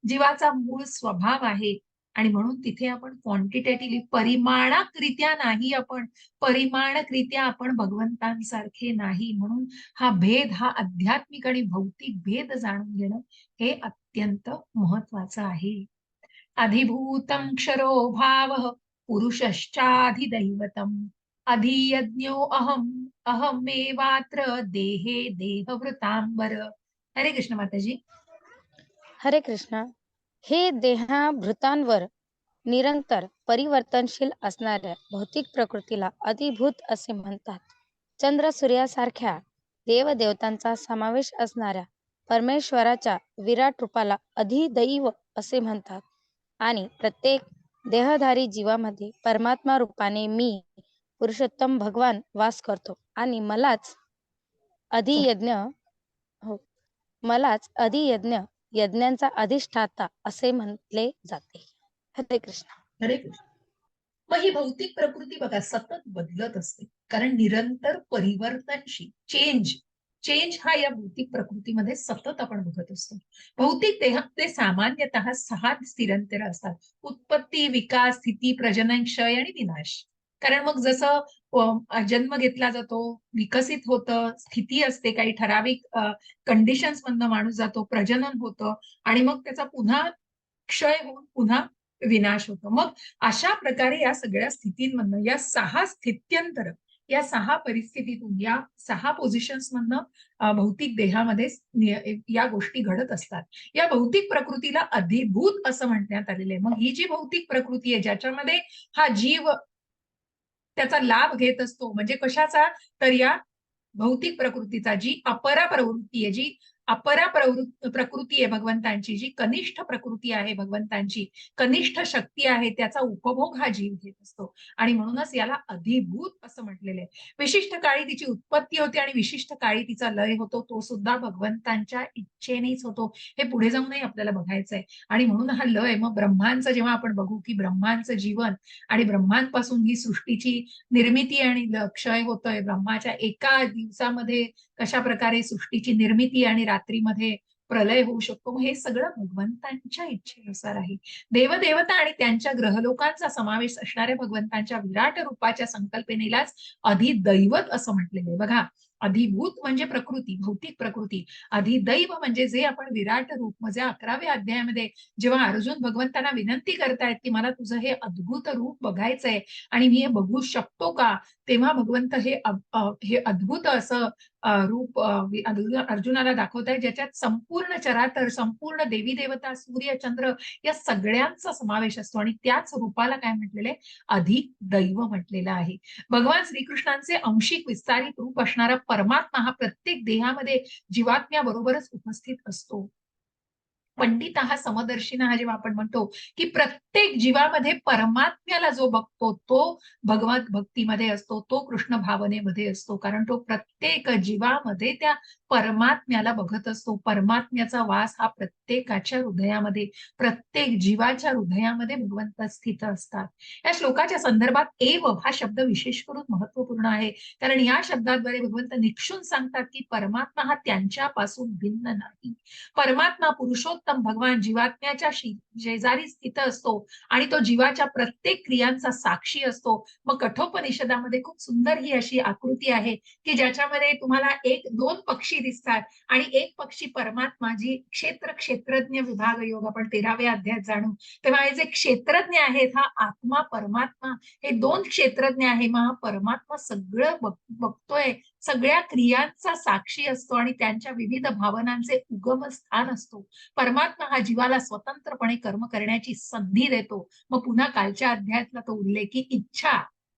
जीवाचा मूळ स्वभाव आहे. आणि म्हणून तिथे आपण क्वांटिटेटिव्हली परिमाणकरित्या नाही, आपण परिमाणकरित्या आपण भगवंतांसारखे नाही. म्हणून हा भेद, हा आध्यात्मिक आणि भौतिक भेद जाणून घेणं हे अत्यंत महत्वाचं आहे. अधिभूतं क्षरो भावः पुरुषश्चाधिदैवतम् अधियज्ञो अहमेवात्र देहे देहवृतांबर. हरे कृष्ण माताजी. हरे कृष्ण. हे देहाभृतांवर निरंतर परिवर्तनशील असणाऱ्या भौतिक प्रकृतीला अधिभूत असे म्हणतात. चंद्र सूर्यासारख्या देवदेवतांचा समावेश असणाऱ्या परमेश्वराच्या विराट रूपाला अधिदैव असे म्हणतात. आणि प्रत्येक देहधारी जीवामध्ये परमात्मा रूपाने मी पुरुषोत्तम भगवान वास करतो आणि अधियज्ञ हो मलाच अधियज्ञ यज्ञांचा अधिष्ठाता असे म्हटले जाते. हरे कृष्ण. हरे कृष्ण. मग ही भौतिक प्रकृती बघा सतत बदलत असते, कारण निरंतर परिवर्तनशील चेंज चेंज हा या भौतिक प्रकृतीमध्ये सतत आपण बघत असतो. भौतिक देह ते सामान्यतः 6 स्थिरंतर असतात: उत्पत्ती, विकास, स्थिती, प्रजनन, क्षय आणि विनाश. कारण मग जसं जन्म घेतला जातो, विकसित होतं, स्थिती असते, काही ठराविक कंडिशन्स मधनं माणूस जातो, प्रजनन होतं आणि मग त्याचा पुन्हा क्षय होऊन पुन्हा विनाश होतो. मग अशा प्रकारे या सगळ्या स्थितींमधनं, या 6 स्थित्यंतर, या 6 परिस्थितीतून, या 6 पोझिशन्स मधनं भौतिक देहामध्ये या गोष्टी घडत असतात. या भौतिक प्रकृतीला अधिभूत असं म्हणण्यात आलेलं आहे. मग ही जी भौतिक प्रकृती आहे ज्याच्यामध्ये हा जीव त्याचा लाभ घेत असतो, म्हणजे कशाचा, तर या भौतिक प्रकृतीचा, जी अपरा प्रवृत्ती आहे, जी प्रकृती आहे भगवंतांची, जी कनिष्ठ प्रकृती आहे भगवंतांची, कनिष्ठ शक्ती आहे, त्याचा उपभोग हा जीव घेत असतो. आणि म्हणूनच याला अधिभूत असं म्हटलेलं आहे. विशिष्ट काळी तिची उत्पत्ती होते आणि विशिष्ट काळी तिचा लय होतो, तो सुद्धा भगवंतांच्या इच्छेनेच होतो. हे पुढे जाऊनही आपल्याला बघायचं आहे. आणि म्हणून हा लय, मग ब्रह्मांचं जेव्हा आपण बघू, की ब्रह्मांचं जीवन आणि ब्रह्मांपासून ही सृष्टीची निर्मिती आणि क्षय होतोय, ब्रह्माच्या एका दिवसामध्ये कशा प्रकारे सृष्टीची निर्मिती आणि रात्रीमध्ये प्रलय होऊ शकतो, हे सगळं भगवंतांच्या इच्छेनुसार आहे. देवदेवता आणि त्यांच्या ग्रहलोकांचा समावेश असणाऱ्या भगवंतांच्या विराट रूपाच्या संकल्पनेलाच अधिदैवत असं म्हटलेलं आहे. बघा, अधिभूत म्हणजे प्रकृती, भौतिक प्रकृती. अधिदैव म्हणजे जे आपण विराट रूप, म्हणजे 11व्या अध्यायामध्ये जेव्हा अर्जुन भगवंतांना विनंती करतायत, की मला तुझं हे अद्भुत रूप बघायचंय आणि मी हे बघू शकतो का, तेव्हा भगवंत हे अद्भुत असं रूप अर्जुनाला दाखवत आहे, ज्याच्यात संपूर्ण चराचर, संपूर्ण देवी देवता, सूर्य, चंद्र या सगळ्यांचा समावेश असतो. आणि त्याच रूपाला काय म्हटलेलं आहे, अधिदैव म्हटलेलं आहे. भगवान श्रीकृष्णांचे अंशिक विस्तारित रूप असणारा परमात्मा हा प्रत्येक देहामध्ये जीवात्म्याबरोबरच उपस्थित असतो. पंडित हा समदर्शिना हा जेव्हा आपण म्हणतो, की प्रत्येक जीवामध्ये परमात्म्याला जो बघतो तो भगवत भक्तीमध्ये असतो, तो कृष्ण भावनेमध्ये असतो, कारण तो प्रत्येक जीवामध्ये त्या परमात्म्याला बघत असतो. परमात्म्याचा वास हा प्रत्येकाच्या हृदयामध्ये, प्रत्येक जीवाच्या हृदयामध्ये भगवंत स्थित असतात. या श्लोकाच्या संदर्भात एव हा शब्द विशेष करून महत्वपूर्ण आहे, कारण या शब्दाद्वारे भगवंत निक्षून सांगतात, की परमात्मा हा त्यांच्यापासून भिन्न नाही. परमात्मा पुरुषोत्तम पुरुषोत्तम भगवान जीवात्म्याच्या शेजारी स्थित असतो आणि तो जीवाच्या प्रत्येक क्रियांचा साक्षी असतो. मग कठोपनिषदामध्ये खूप सुंदर ही अशी आकृती आहे की ज्याच्यामध्ये तुम्हाला एक दोन पक्षी दिसतात आणि एक पक्षी परमात्मा, जी क्षेत्रज्ञ विभाग योग आपण 13व्या अध्यायात जाणू. तेव्हा हे जे क्षेत्रज्ञ आहेत, हा आत्मा परमात्मा हे दोन क्षेत्रज्ञ आहे. मग हा परमात्मा सगळं बघतोय, सगळ्या क्रियांचा साक्षी असतो आणि त्यांच्या विविध भावनांचे उगम स्थान असतो. परमात्मा हा जीवाला स्वतंत्रपणे कर्म करण्याची संधी देतो. मग पुन्हा कालच्या अध्यायातला तो उल्लेख की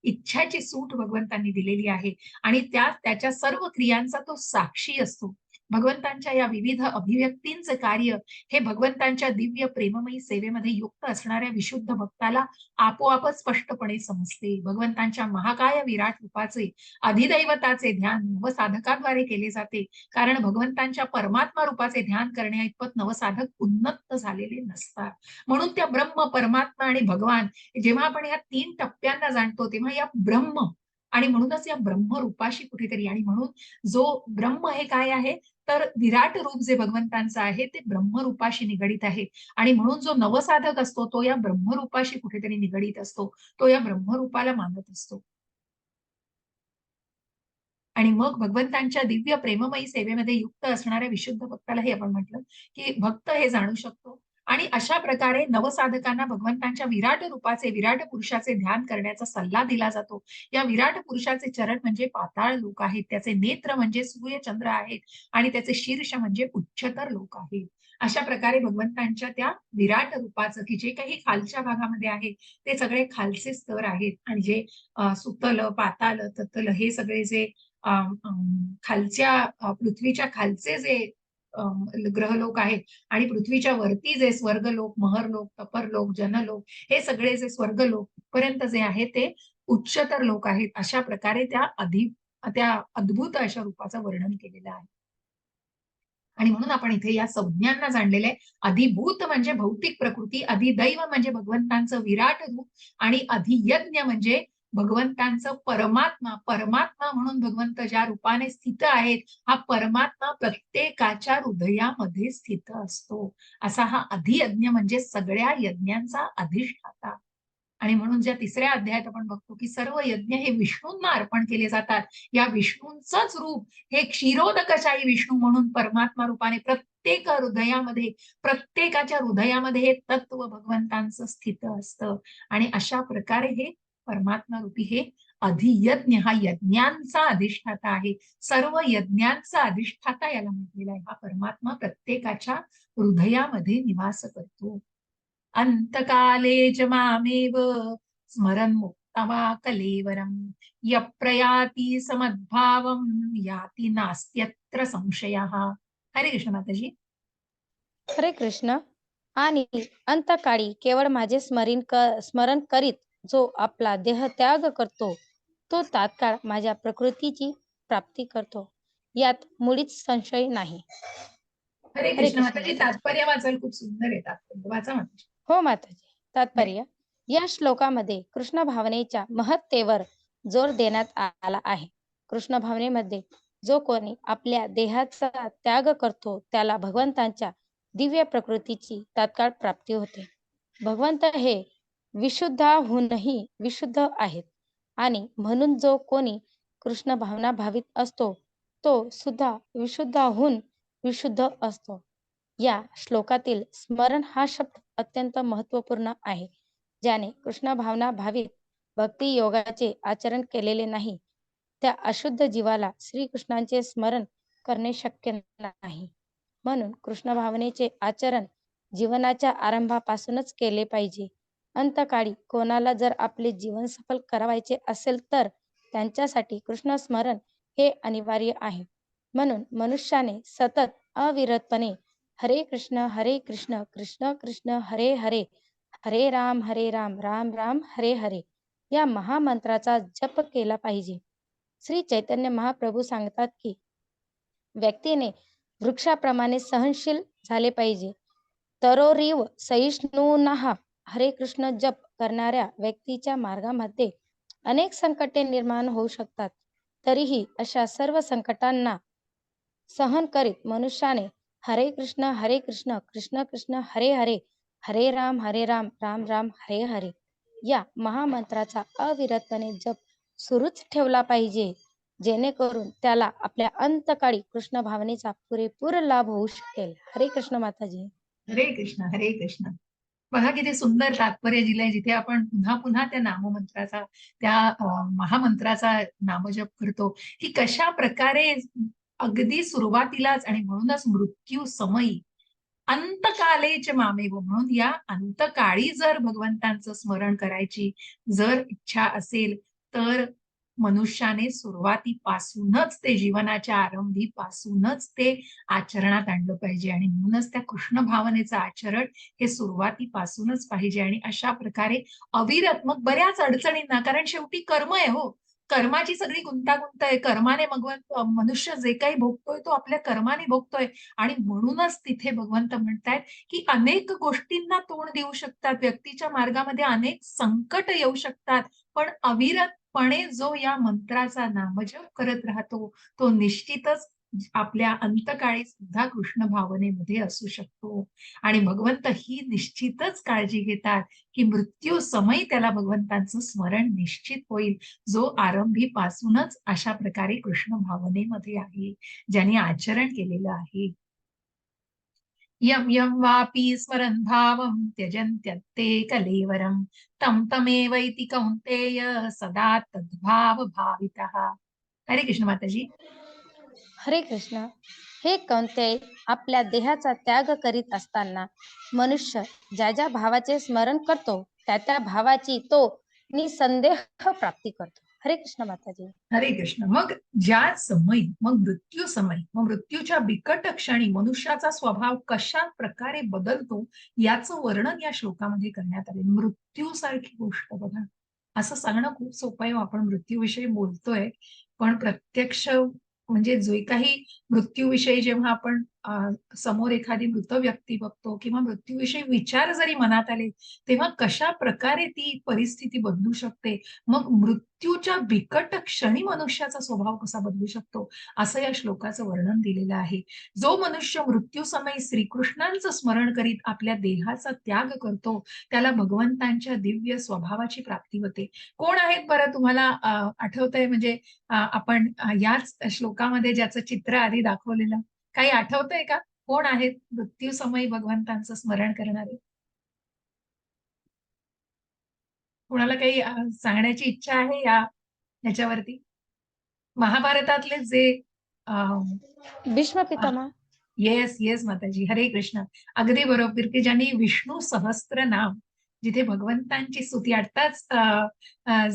इच्छाची सूट भगवंतांनी दिलेली आहे आणि त्याच्या सर्व क्रियांचा तो साक्षी असतो. भगवंतांच्या या विविध अभिव्यक्तींचे कार्य हे भगवंतांच्या दिव्य प्रेममयी सेवेमध्ये युक्त असणाऱ्या विशुद्ध भक्ताला आपोआपच स्पष्टपणे समजते. भगवंतांच्या महाकाय विराट रूपाचे अधिदैवताचे ध्यान नवसाधकाद्वारे केले जाते, कारण भगवंतांच्या परमात्मा रूपाचे ध्यान करण्याइतपत नवसाधक उन्नत झालेले नसतात. म्हणून त्या ब्रह्म, परमात्मा आणि भगवान जेव्हा आपण या 3 टप्प्यांना जाणतो, तेव्हा या ब्रह्म आणि म्हणूनच या ब्रह्मरूपाशी कुठेतरी, आणि म्हणून जो ब्रह्म हे काय आहे, तर विराट रूप जे भगवंतांचं आहे ते ब्रह्मरूपाशी निगडीत आहे. आणि म्हणून जो नवसाधक असतो तो या ब्रह्मरूपाशी कुठेतरी निगडीत असतो, तो या ब्रह्मरूपाला मानत असतो. आणि मग भगवंतांच्या दिव्य प्रेममयी सेवेमध्ये युक्त असणाऱ्या विशुद्ध भक्ताला हे आपण म्हटलं की भक्त हे जाणू शकतो. आणि अशा प्रकारे नवसाधकांना भगवंतांच्या विराट रूपाचे, विराट पुरुषाचे ध्यान करण्याचा सल्ला दिला जातो. या विराट पुरुषाचे चरण म्हणजे पाताळ लोक आहेत, त्याचे नेत्र म्हणजे सूर्य चंद्र आहेत आणि त्याचे शीर्ष म्हणजे उच्चतर लोक आहेत. अशा प्रकारे भगवंतांच्या त्या विराट रूपाचं की जे काही खालच्या भागामध्ये आहे ते सगळे खालचे स्तर आहेत आणि जे सुतल, पाताल, ततल हे सगळे जे खालच्या पृथ्वीच्या खालचे जे ग्रहलोक आहेत आणि पृथ्वीच्या वरती जे स्वर्गलोक, महरलोक, तपरलोक, जनलोक हे सगळे जे स्वर्गलोक पर्यंत जे आहे ते उच्चतर लोक आहेत. अशा प्रकारे त्या अद्भुत अशा रूपाचं वर्णन केलेलं आहे. आणि म्हणून आपण इथे या संज्ञांना जाणलेलं आहे. अधिभूत म्हणजे भौतिक प्रकृती, अधिदैव म्हणजे भगवंतांचं विराट रूप आणि अधियज्ञ म्हणजे भगवंतांचं परमात्मा. परमात्मा म्हणून भगवंत ज्या रूपाने स्थित आहेत, हा परमात्मा प्रत्येकाच्या हृदयामध्ये स्थित असतो. असा हा अधियज्ञ म्हणजे सगळ्या यज्ञांचा अधिष्ठाता. आणि म्हणून ज्या 3ऱ्या अध्यायात आपण बघतो की सर्व यज्ञ हे विष्णूंना अर्पण केले जातात. या विष्णूंचंच रूप हे क्षीरोदकशाही विष्णू म्हणून परमात्मा रूपाने प्रत्येकाच्या हृदयामध्ये हे तत्व भगवंतांचं स्थित असतं. आणि अशा प्रकारे हे परमात्मा रूपी हे अधियज्ञ हा यज्ञांचा अधिष्ठाता आहे. सर्व यज्ञांचा अधिष्ठाता याला म्हटलेला आहे. हा परमात्मा प्रत्येकाच्या हृदयामध्ये निवास करतो. अंतकाले च मामेव स्मरन् मुक्तवा कलेवरम यप्रयाति समद्भावम याति नास्त्यत्र संशयः. हरे कृष्ण माताजी. हरे कृष्ण. आणि अंतकाळी केवळ माझे स्मरण करीत जो आपला देह त्याग करतो तो तात्काळ माझ्या प्रकृतीची प्राप्ती करतो, यात मुळीच संशय नाही. हरे हरे कृष्ण कृष्ण माताजी. माताजी. तात्पर्य वाचाल, खूप सुंदर आहे तात्पर्य, वाचा माताजी. हो माताजी. तात्पर्य: या श्लोकामध्ये कृष्ण भावनेच्या महत्तेवर जोर देण्यात आला आहे. कृष्ण भावनेमध्ये जो कोणी आपल्या देहाचा त्याग करतो त्याला भगवंतांच्या दिव्य प्रकृतीची तात्काळ प्राप्ती होते. भगवंत हे विशुद्धाहूनही विशुद्ध आहेत आणि म्हणून जो कोणी कृष्ण भावना भावित असतो तो सुद्धा विशुद्धाहून विशुद्ध असतो. या श्लोकातील स्मरण हा शब्द अत्यंत महत्वपूर्ण आहे. ज्याने कृष्ण भावना भावित भक्ती योगाचे आचरण केलेले नाही त्या अशुद्ध जीवाला श्रीकृष्णांचे स्मरण करणे शक्य नाही. म्हणून कृष्ण भावनेचे आचरण जीवनाच्या आरंभापासूनच केले पाहिजे. अंतकाळी कोणाला जर आपले जीवन सफल करावायचे असेल तर त्यांच्यासाठी कृष्ण स्मरण हे अनिवार्य आहे. म्हणून मनुष्याने सतत अविरतपणे हरे कृष्ण कृष्ण कृष्ण हरे हरे, हरे राम राम राम हरे हरे या महामंत्राचा जप केला पाहिजे. श्री चैतन्य महाप्रभू सांगतात की व्यक्तीने वृक्षाप्रमाणे सहनशील झाले पाहिजे. तरोरीव सहिष्णुनः हरे कृष्ण जप करणाऱ्या व्यक्तीच्या मार्गामध्ये अनेक संकटे निर्माण होऊ शकतात. तरीही अशा सर्व संकटांना सहन करीत मनुष्याने हरे कृष्ण कृष्ण कृष्ण हरे हरे, हरे राम राम राम हरे हरे. या महामंत्राचा अविरतपणे जप सुरूच ठेवला पाहिजे, जेणेकरून त्याला आपल्या अंतकाळी कृष्ण भावनेचा पुरेपूर लाभ होऊ शकेल. हरे कृष्ण माताजी. हरे कृष्ण हरे कृष्ण. बघा किती सुंदर तात्पर्य दिलंय, जिथे आपण पुन्हा पुन्हा त्या नाममंत्राचा, त्या महामंत्राचा नामजप करतो, की कशा प्रकारे अगदी सुरुवातीलाच, आणि म्हणूनच मृत्यू समयी अंतकालेच मामेव, म्हणून या अंतकाळी जर भगवंतांचं स्मरण करायची जर इच्छा असेल, तर मनुष्याने सुरुवातीपासूनच, ते जीवनाच्या आरंभीपासूनच ते आचरणात आणलं पाहिजे. आणि म्हणूनच त्या कृष्ण भावनेचं आचरण हे सुरुवातीपासूनच पाहिजे. आणि अशा प्रकारे अविरत, मग बऱ्याच अडचणींना, कारण शेवटी कर्म आहे हो, कर्माची सगळी गुंतागुंत आहे. कर्माने मनुष्य जे काही भोगतोय तो आपल्या कर्माने भोगतोय. आणि म्हणूनच तिथे भगवंत म्हणतायत, की अनेक गोष्टींना तोंड देऊ शकतात, व्यक्तीच्या मार्गामध्ये अनेक संकट येऊ शकतात, पण अविरतपणे जो या मंत्राचा नामजप करत राहतो, तो निश्चितच आपल्या अंतकाळी सुद्धा कृष्ण भावनेमध्ये असू शकतो. आणि भगवंत ही निश्चितच काळजी घेतात, की मृत्यू समयी त्याला भगवंतांचं स्मरण निश्चित होईल, जो आरंभीपासूनच अशा प्रकारे कृष्ण भावनेमध्ये आहे, ज्यांनी आचरण केलेलं आहे. यम यम वापी स्मरन् भावं त्यजन्त्यत्ते कलेवरं तं तमेवैति कौन्तेय सदा तद्भाव भावितः. हरे कृष्ण माताजी. हरे कृष्ण. हे कौंतेय, आपल्या देहाचा त्याग करीत असताना मनुष्य ज्या ज्या भावाचे स्मरण करतो, त्या त्या भावाची तो निसंदेह प्राप्ती करतो. हरे कृष्ण माताजी. हरे कृष्ण. मग ज्या समयी, मग मृत्यू समयी, मग मृत्यूच्या बिकट क्षणी मनुष्याचा स्वभाव कशा प्रकारे बदलतो, याचं वर्णन या श्लोकामध्ये करण्यात आले. मृत्यू सारखी गोष्ट बघा, असं सांगणं खूप सोपं आहे, आपण मृत्यूविषयी बोलतोय, पण प्रत्यक्ष म्हणजे जे काही मृत्यूविषयी जेव्हा आपण समोर एखादी मृत व्यक्ती बघतो, किंवा मृत्यूविषयी विचार जरी मनात आले, तेव्हा कशा प्रकारे ती परिस्थिती बदलू शकते. मग मृत्यूच्या बिकट क्षणी मनुष्याचा स्वभाव कसा बदलू शकतो, असं या श्लोकाचं वर्णन दिलेलं आहे. जो मनुष्य मृत्यू समयी श्रीकृष्णांचं स्मरण करीत आपल्या देहाचा त्याग करतो, त्याला भगवंतांच्या दिव्य स्वभावाची प्राप्ती होते. कोण आहेत बरं, तुम्हाला आठवतंय? म्हणजे आपण याच श्लोकामध्ये ज्याचं चित्र आधी दाखवलेलं, काही आठवतंय का? कोण आहेत मृत्यू समयी भगवंतांचं स्मरण करणारे? कुणाला काही सांगण्याची इच्छा आहे या ह्याच्यावरती? महाभारतातले जे भीष्म पितामह. येस येस माताजी, हरे कृष्ण. अगदी बरोबर, की ज्यांनी विष्णू सहस्त्र नाम, जिथे भगवंतांची स्तुती आताच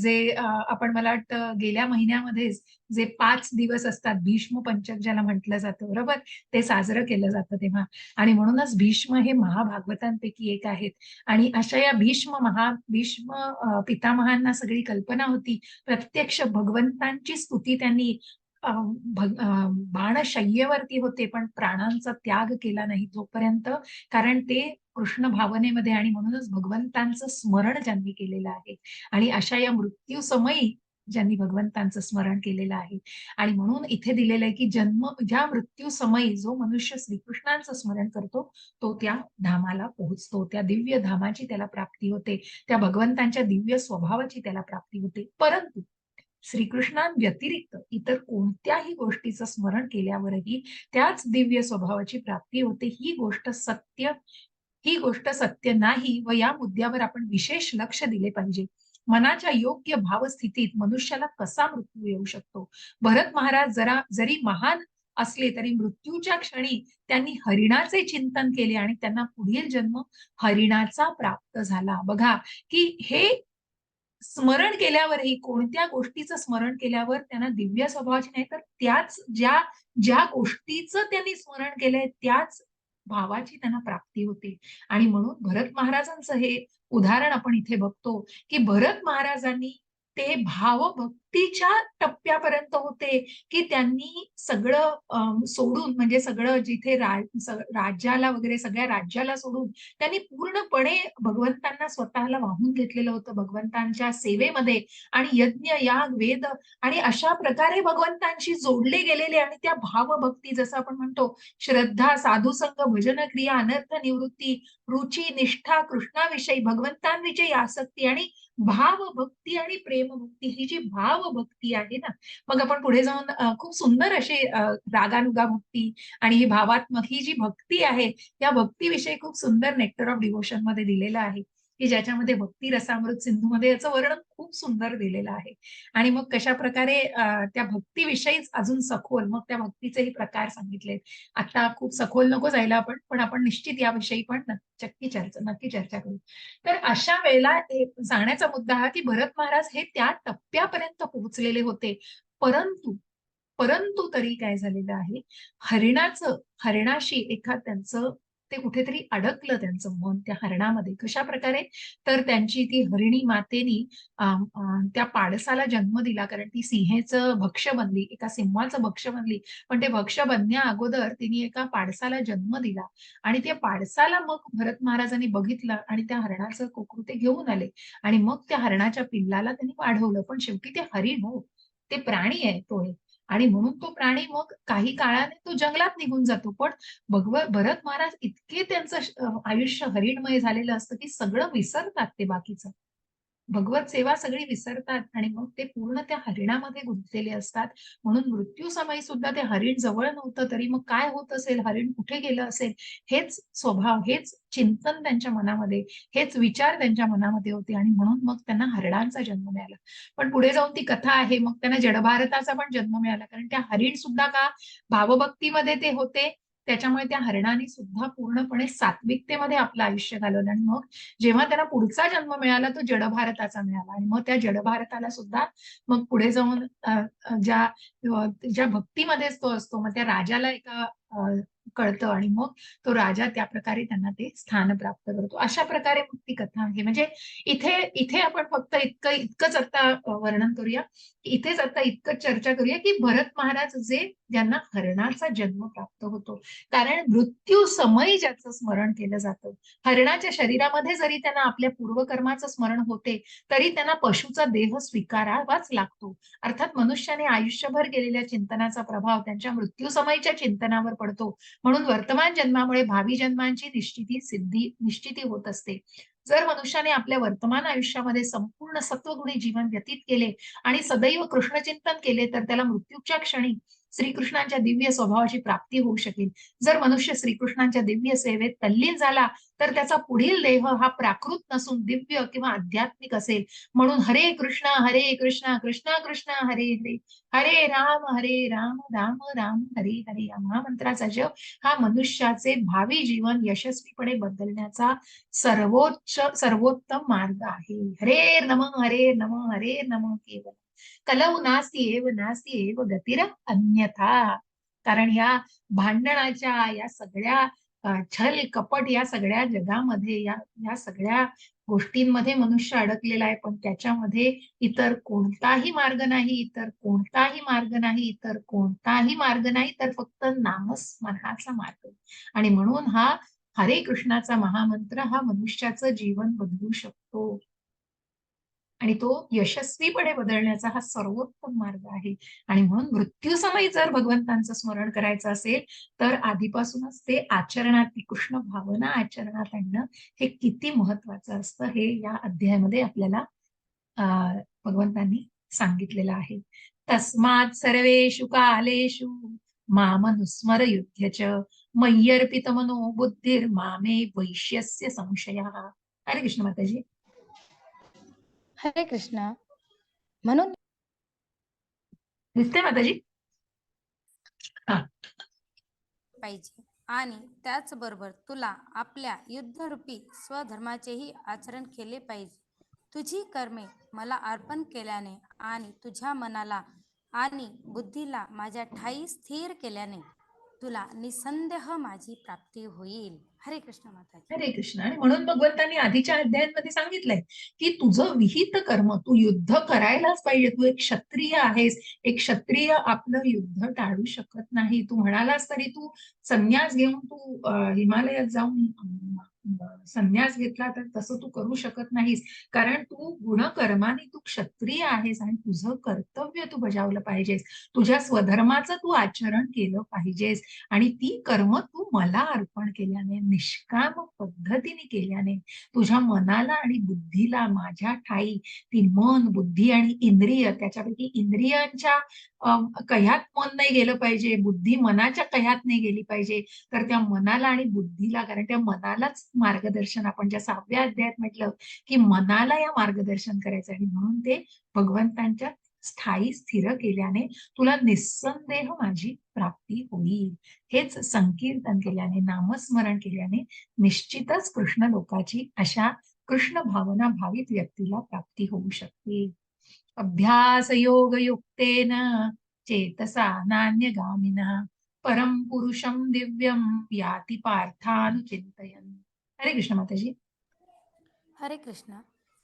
जे आपण, मला वाटतं गेल्या महिन्यामध्येच जे 5 दिवस असतात, भीष्म पंचक ज्याला म्हटलं जातं, बरोबर, ते साजरं केलं जातं तेव्हा. आणि म्हणूनच भीष्म हे महाभागवतांपैकी एक आहेत. आणि अशा या भीष्म पितामहांना सगळी कल्पना होती, प्रत्यक्ष भगवंतांची स्तुती त्यांनी बाणशय्येवरती होते, पण प्राणांचा त्याग केला नाही जोपर्यंत, कारण ते कृष्ण भावनेमध्ये, आणि म्हणूनच भगवंतांचं स्मरण ज्यांनी केलेलं आहे. आणि अशा या मृत्यू समयी ज्यांनी भगवंतांचं स्मरण केलेलं आहे. आणि म्हणून इथे दिलेलं आहे, की ज्या मृत्यू समयी जो मनुष्य श्रीकृष्णांचं स्मरण करतो, तो त्या धामाला पोहोचतो, त्या दिव्य धामाची त्याला प्राप्ती होते, त्या भगवंतांच्या दिव्य स्वभावाची त्याला प्राप्ती होते. परंतु श्रीकृष्णांव्यतिरिक्त इतर कोणत्याही गोष्टीचं स्मरण केल्यावरही त्याच दिव्य स्वभावाची प्राप्ती होते, ही गोष्ट सत्य नाही, व या मुद्द्यावर आपण विशेष लक्ष दिले पाहिजे. मनाच्या योग्य भावस्थितीत मनुष्याला कसा मृत्यू येऊ शकतो? भरत महाराज जरी महान असले, तरी मृत्यूच्या क्षणी त्यांनी हरिणाचे चिंतन केले, आणि त्यांना पुढील जन्म हरिणाचा प्राप्त झाला. बघा, की हे स्मरण केल्यावरही, कोणत्या गोष्टीचं स्मरण केल्यावर त्यांना दिव्य स्वभावाची नाही, तर त्याच ज्या ज्या गोष्टीचं त्यांनी स्मरण केलंय, त्याच भावाची त्यांना प्राप्ती होते. आणि म्हणून भरत महाराजांचं हे उदाहरण आपण इथे बघतो, की भरत महाराजांनी ते भाव भक्तीच्या टप्प्यापर्यंत होते, की त्यांनी सगळं सोडून, म्हणजे सगळं जिथे राज्याला वगैरे सगळ्या राज्याला सोडून त्यांनी पूर्णपणे भगवंतांना स्वतःला वाहून घेतलेलं होतं भगवंतांच्या सेवेमध्ये. आणि यज्ञ, याग, वेद आणि अशा प्रकारे भगवंतांशी जोडले गेलेले, आणि त्या भावभक्ती, जसं आपण म्हणतो श्रद्धा, साधुसंग, भजन क्रिया, अनर्थ निवृत्ती, रुची, निष्ठा, कृष्णाविषयी, भगवंतांविषयी आसक्ती आणि भावभक्ती आणि प्रेमभक्ती, ही जी भावभक्ती आहे ना, मग आपण पुढे जाऊन खूप सुंदर अशी रागानुगा भक्ती आणि ही भावात्मक ही जी भक्ती आहे, या भक्तीविषयी खूप सुंदर नेक्टर ऑफ डिव्होशन मध्ये दिलेलं आहे, की ज्याच्यामध्ये भक्ती रसामृत सिंधूमध्ये याचं वर्णन खूप सुंदर दिलेलं आहे. आणि मग कशा प्रकारे त्या भक्तीविषयीच अजून सखोल, मग त्या भक्तीचेही प्रकार सांगितले. आता खूप सखोल नको जायला आपण, पण आपण निश्चित याविषयी पण नक्की चर्चा करू. तर अशा वेळेला सांगण्याचा मुद्दा हा, की भरत महाराज हे त्या टप्प्यापर्यंत पोहोचलेले होते. परंतु परंतु तरी काय झालेलं आहे, हरिणाशी एखाद त्यांचं ते कुठेतरी अडकलं त्यांचं मन त्या हरणामध्ये. कशा प्रकारे? तर त्यांची ती हरिणी मातेनी त्या पाडसाला जन्म दिला, कारण ती सिंहेचं भक्ष्य बनली, एका सिंहाचं भक्ष्य बनली. पण ते भक्ष्य बनण्या अगोदर तिने एका पाडसाला जन्म दिला, आणि त्या पाडसाला मग भरत महाराजांनी बघितलं आणि त्या हरणाचं कोकरू ते घेऊन आले, आणि मग त्या हरणाच्या पिल्लाला त्यांनी वाढवलं. पण शेवटी ते हरिण हो, ते प्राणी आहे तो एक. आणि म्हणून तो प्राणी मग काही काळाने तो जंगलात निघून जातो. पण भरत महाराज इतके त्यांचं आयुष्य हरिणमय झालेलं असतं, की सगळं विसरतात ते बाकीचं. भगवत सेवा सगळी विसरतात आणि मग ते पूर्ण त्या हरिणामध्ये गुंतलेले असतात. म्हणून मृत्यू समयी सुद्धा ते हरिण जवळ नव्हतं, तरी मग काय होत असेल, हरिण कुठे गेलं असेल, हेच स्वभाव, हेच चिंतन त्यांच्या मनामध्ये, हेच विचार त्यांच्या मनामध्ये होते, आणि म्हणून मग त्यांना हरणांचा जन्म मिळाला. पण पुढे जाऊन ती कथा आहे, मग त्यांना जडभारताचा पण जन्म मिळाला, कारण त्या हरिण सुद्धा का भावभक्तीमध्ये ते होते, त्याच्यामुळे त्या हरणाने सुद्धा पूर्णपणे सात्विकतेमध्ये आपलं आयुष्य घालवलं. आणि मग जेव्हा त्यांना पुढचा जन्म मिळाला तो जडभारताचा मिळाला, आणि मग त्या जडभारताला सुद्धा मग पुढे जाऊन ज्या भक्तीमध्येच तो असतो, मग त्या राजाला एका कळतं, आणि मग तो राजा त्या प्रकारे त्यांना ते स्थान प्राप्त करतो. अशा प्रकारे मग ती कथा आहे. म्हणजे इथे इथे आपण फक्त इतकंच आता वर्णन करूया, इथेच आता इतकंच चर्चा करूया, की भरत महाराज ज्यांना हरणाचा जन्म प्राप्त होतो, कारण मृत्यू समयी ज्याचं स्मरण केलं जातं, हरणाच्या शरीरामध्ये जरी त्यांना आपल्या पूर्वकर्माचं स्मरण होते, तरी त्यांना पशुचा देह स्वीकारावाच लागतो. अर्थात मनुष्याने आयुष्यभर केलेल्या चिंतनाचा प्रभाव त्यांच्या मृत्यू समयीच्या चिंतनावर पडतो. म्हणून वर्तमान जन्मामुळे भावी जन्मांची निश्चिती होत असते. जर मनुष्याने आपल्या वर्तमान आयुष्यामध्ये संपूर्ण सत्वगुणी जीवन व्यतीत केले आणि सदैव कृष्णचिंतन केले, तर त्याला मृत्यूच्या क्षणी श्रीकृष्णांच्या दिव्य स्वभावाची प्राप्ती होऊ शकेल. जर मनुष्य श्रीकृष्णांच्या दिव्य सेवेत तल्लीन झाला, तर त्याचा पुढील देह हा प्राकृत नसून दिव्य किंवा आध्यात्मिक असेल. म्हणून हरे कृष्ण कृष्ण कृष्ण हरे हरे, हरे राम राम राम हरे हरे, या महामंत्राचा जप हा मनुष्याचे भावी जीवन यशस्वीपणे बदलण्याचा सर्वोत्तम मार्ग आहे. हरे नम केवळ कलौ नास्ति एव गतिर अन्यथा. कारण या भांडणाच्या, या सगळ्या छल कपट, या सगळ्या जगामध्ये, या सगळ्या गोष्टींमध्ये मनुष्य अडकलेला आहे. पण त्याच्यामध्ये इतर कोणताही मार्ग नाही, तर फक्त नामस्मरणाचा मार्ग. आणि म्हणून हा हरे कृष्णाचा महामंत्र हा मनुष्याचं जीवन बदलू शकतो, आणि तो यशस्वीपणे बदलण्याचा हा सर्वोत्तम मार्ग आहे. आणि म्हणून मृत्यू समयी जर भगवंतांचं स्मरण करायचं असेल, तर आधीपासूनच ते आचरणात, ती कृष्ण भावना आचरणात आणणं हे किती महत्वाचं असतं, हे या अध्यायामध्ये आपल्याला भगवंतांनी सांगितलेलं आहे. तस्मात सर्वेषु कालेषु मामनुस्मर युध्यच मय्यर्पित मनो बुद्धिर मामे वैश्यस्य संशयः. हरे कृष्ण माताजी. हरे कृष्ण. म्हणून दिसते माताजी? हा. पाहिजे आणि त्याचबरोबर तुला आपल्या युद्धरूपी स्वधर्माचेही आचरण केले पाहिजे. तुझी कर्मे मला अर्पण केल्याने आणि तुझ्या मनाला आणि बुद्धीला माझ्या ठायी स्थिर केल्याने तुला निसंदेह माझी प्राप्ती होईल. हरे कृष्ण माताजी. हरे कृष्ण. आणि म्हणून भगवंतांनी आधीच्या अध्यायांमध्ये सांगितलंय की तुझं विहित कर्म, तू युद्ध करायलाच पाहिजे. तू एक क्षत्रिय आहेस. एक क्षत्रिय आपलं युद्ध टाळू शकत नाही. तू म्हणालास तरी तू संन्यास घेऊन तू हिमालयात जाऊन संन्यास घेतला तर तसं तू करू शकत नाहीस. कारण तू गुणकर्माने तू क्षत्रिय आहेस आणि तुझं कर्तव्य तू बजावलं पाहिजेस. तुझ्या स्वधर्माचं तू आचरण केलं पाहिजेस. आणि ती कर्म तू मला अर्पण केल्याने, निष्काम पद्धतीने केल्याने, तुझ्या मनाला आणि बुद्धीला माझ्या ठाई, ती मन, बुद्धी आणि इंद्रिय, त्याच्यापैकी इंद्रियांच्या कह्यात मन नाही गेलं पाहिजे, बुद्धी मनाच्या कह्यात नाही गेली पाहिजे, तर त्या मनाला आणि बुद्धीला, कारण त्या मनालाच मार्गदर्शन, आपण ज्या 6व्या अध्यायात म्हटलं की मनाला या मार्गदर्शन करायचं आहे. म्हणून ते भगवंतांच्या स्थायी स्थिर केल्याने तुला निस्संदेह माझी प्राप्ती होईल. हेच संकीर्तन केल्याने, नामस्मरण केल्याने निश्चितच कृष्ण लोकाची, अशा कृष्ण भावना भावित व्यक्तीला प्राप्ती होऊ शकते. अभ्यास योग युक्तेन चेतसा नान्यगामिनः परम पुरुषम दिव्यम याति पार्थानुचिंतयन्. हरे कृष्ण माताजी. हरे कृष्ण.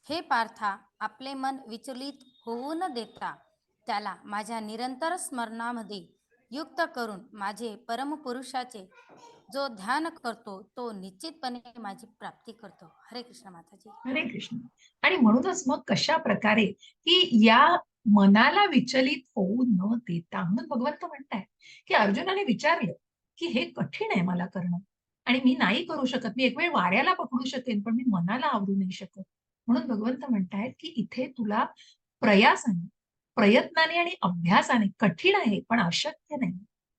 हे पार्था, आपले मन विचलित होऊ न देता त्याला माझ्या निरंतर स्मरणामध्ये युक्त करून माझे परमपुरुषाचे जो ध्यान करतो तो निश्चितपणे माझी प्राप्ती करतो. हरे कृष्ण माताजी. हरे कृष्ण. आणि म्हणूनच मग कशा प्रकारे की या मनाला विचलित होऊ न देता, म्हणून भगवंत म्हणताय की अर्जुनाने विचारलं की हे कठीण आहे मला करणं आणि मी नाही करू शकत. मी एक वेळ वाऱ्याला पकडू शकेन पण मी मनाला आवरू नाही शकत. म्हणून भगवंत म्हणतायत की इथे तुला प्रयासाने, प्रयत्नाने आणि अभ्यासाने, कठीण आहे पण अशक्य नाही,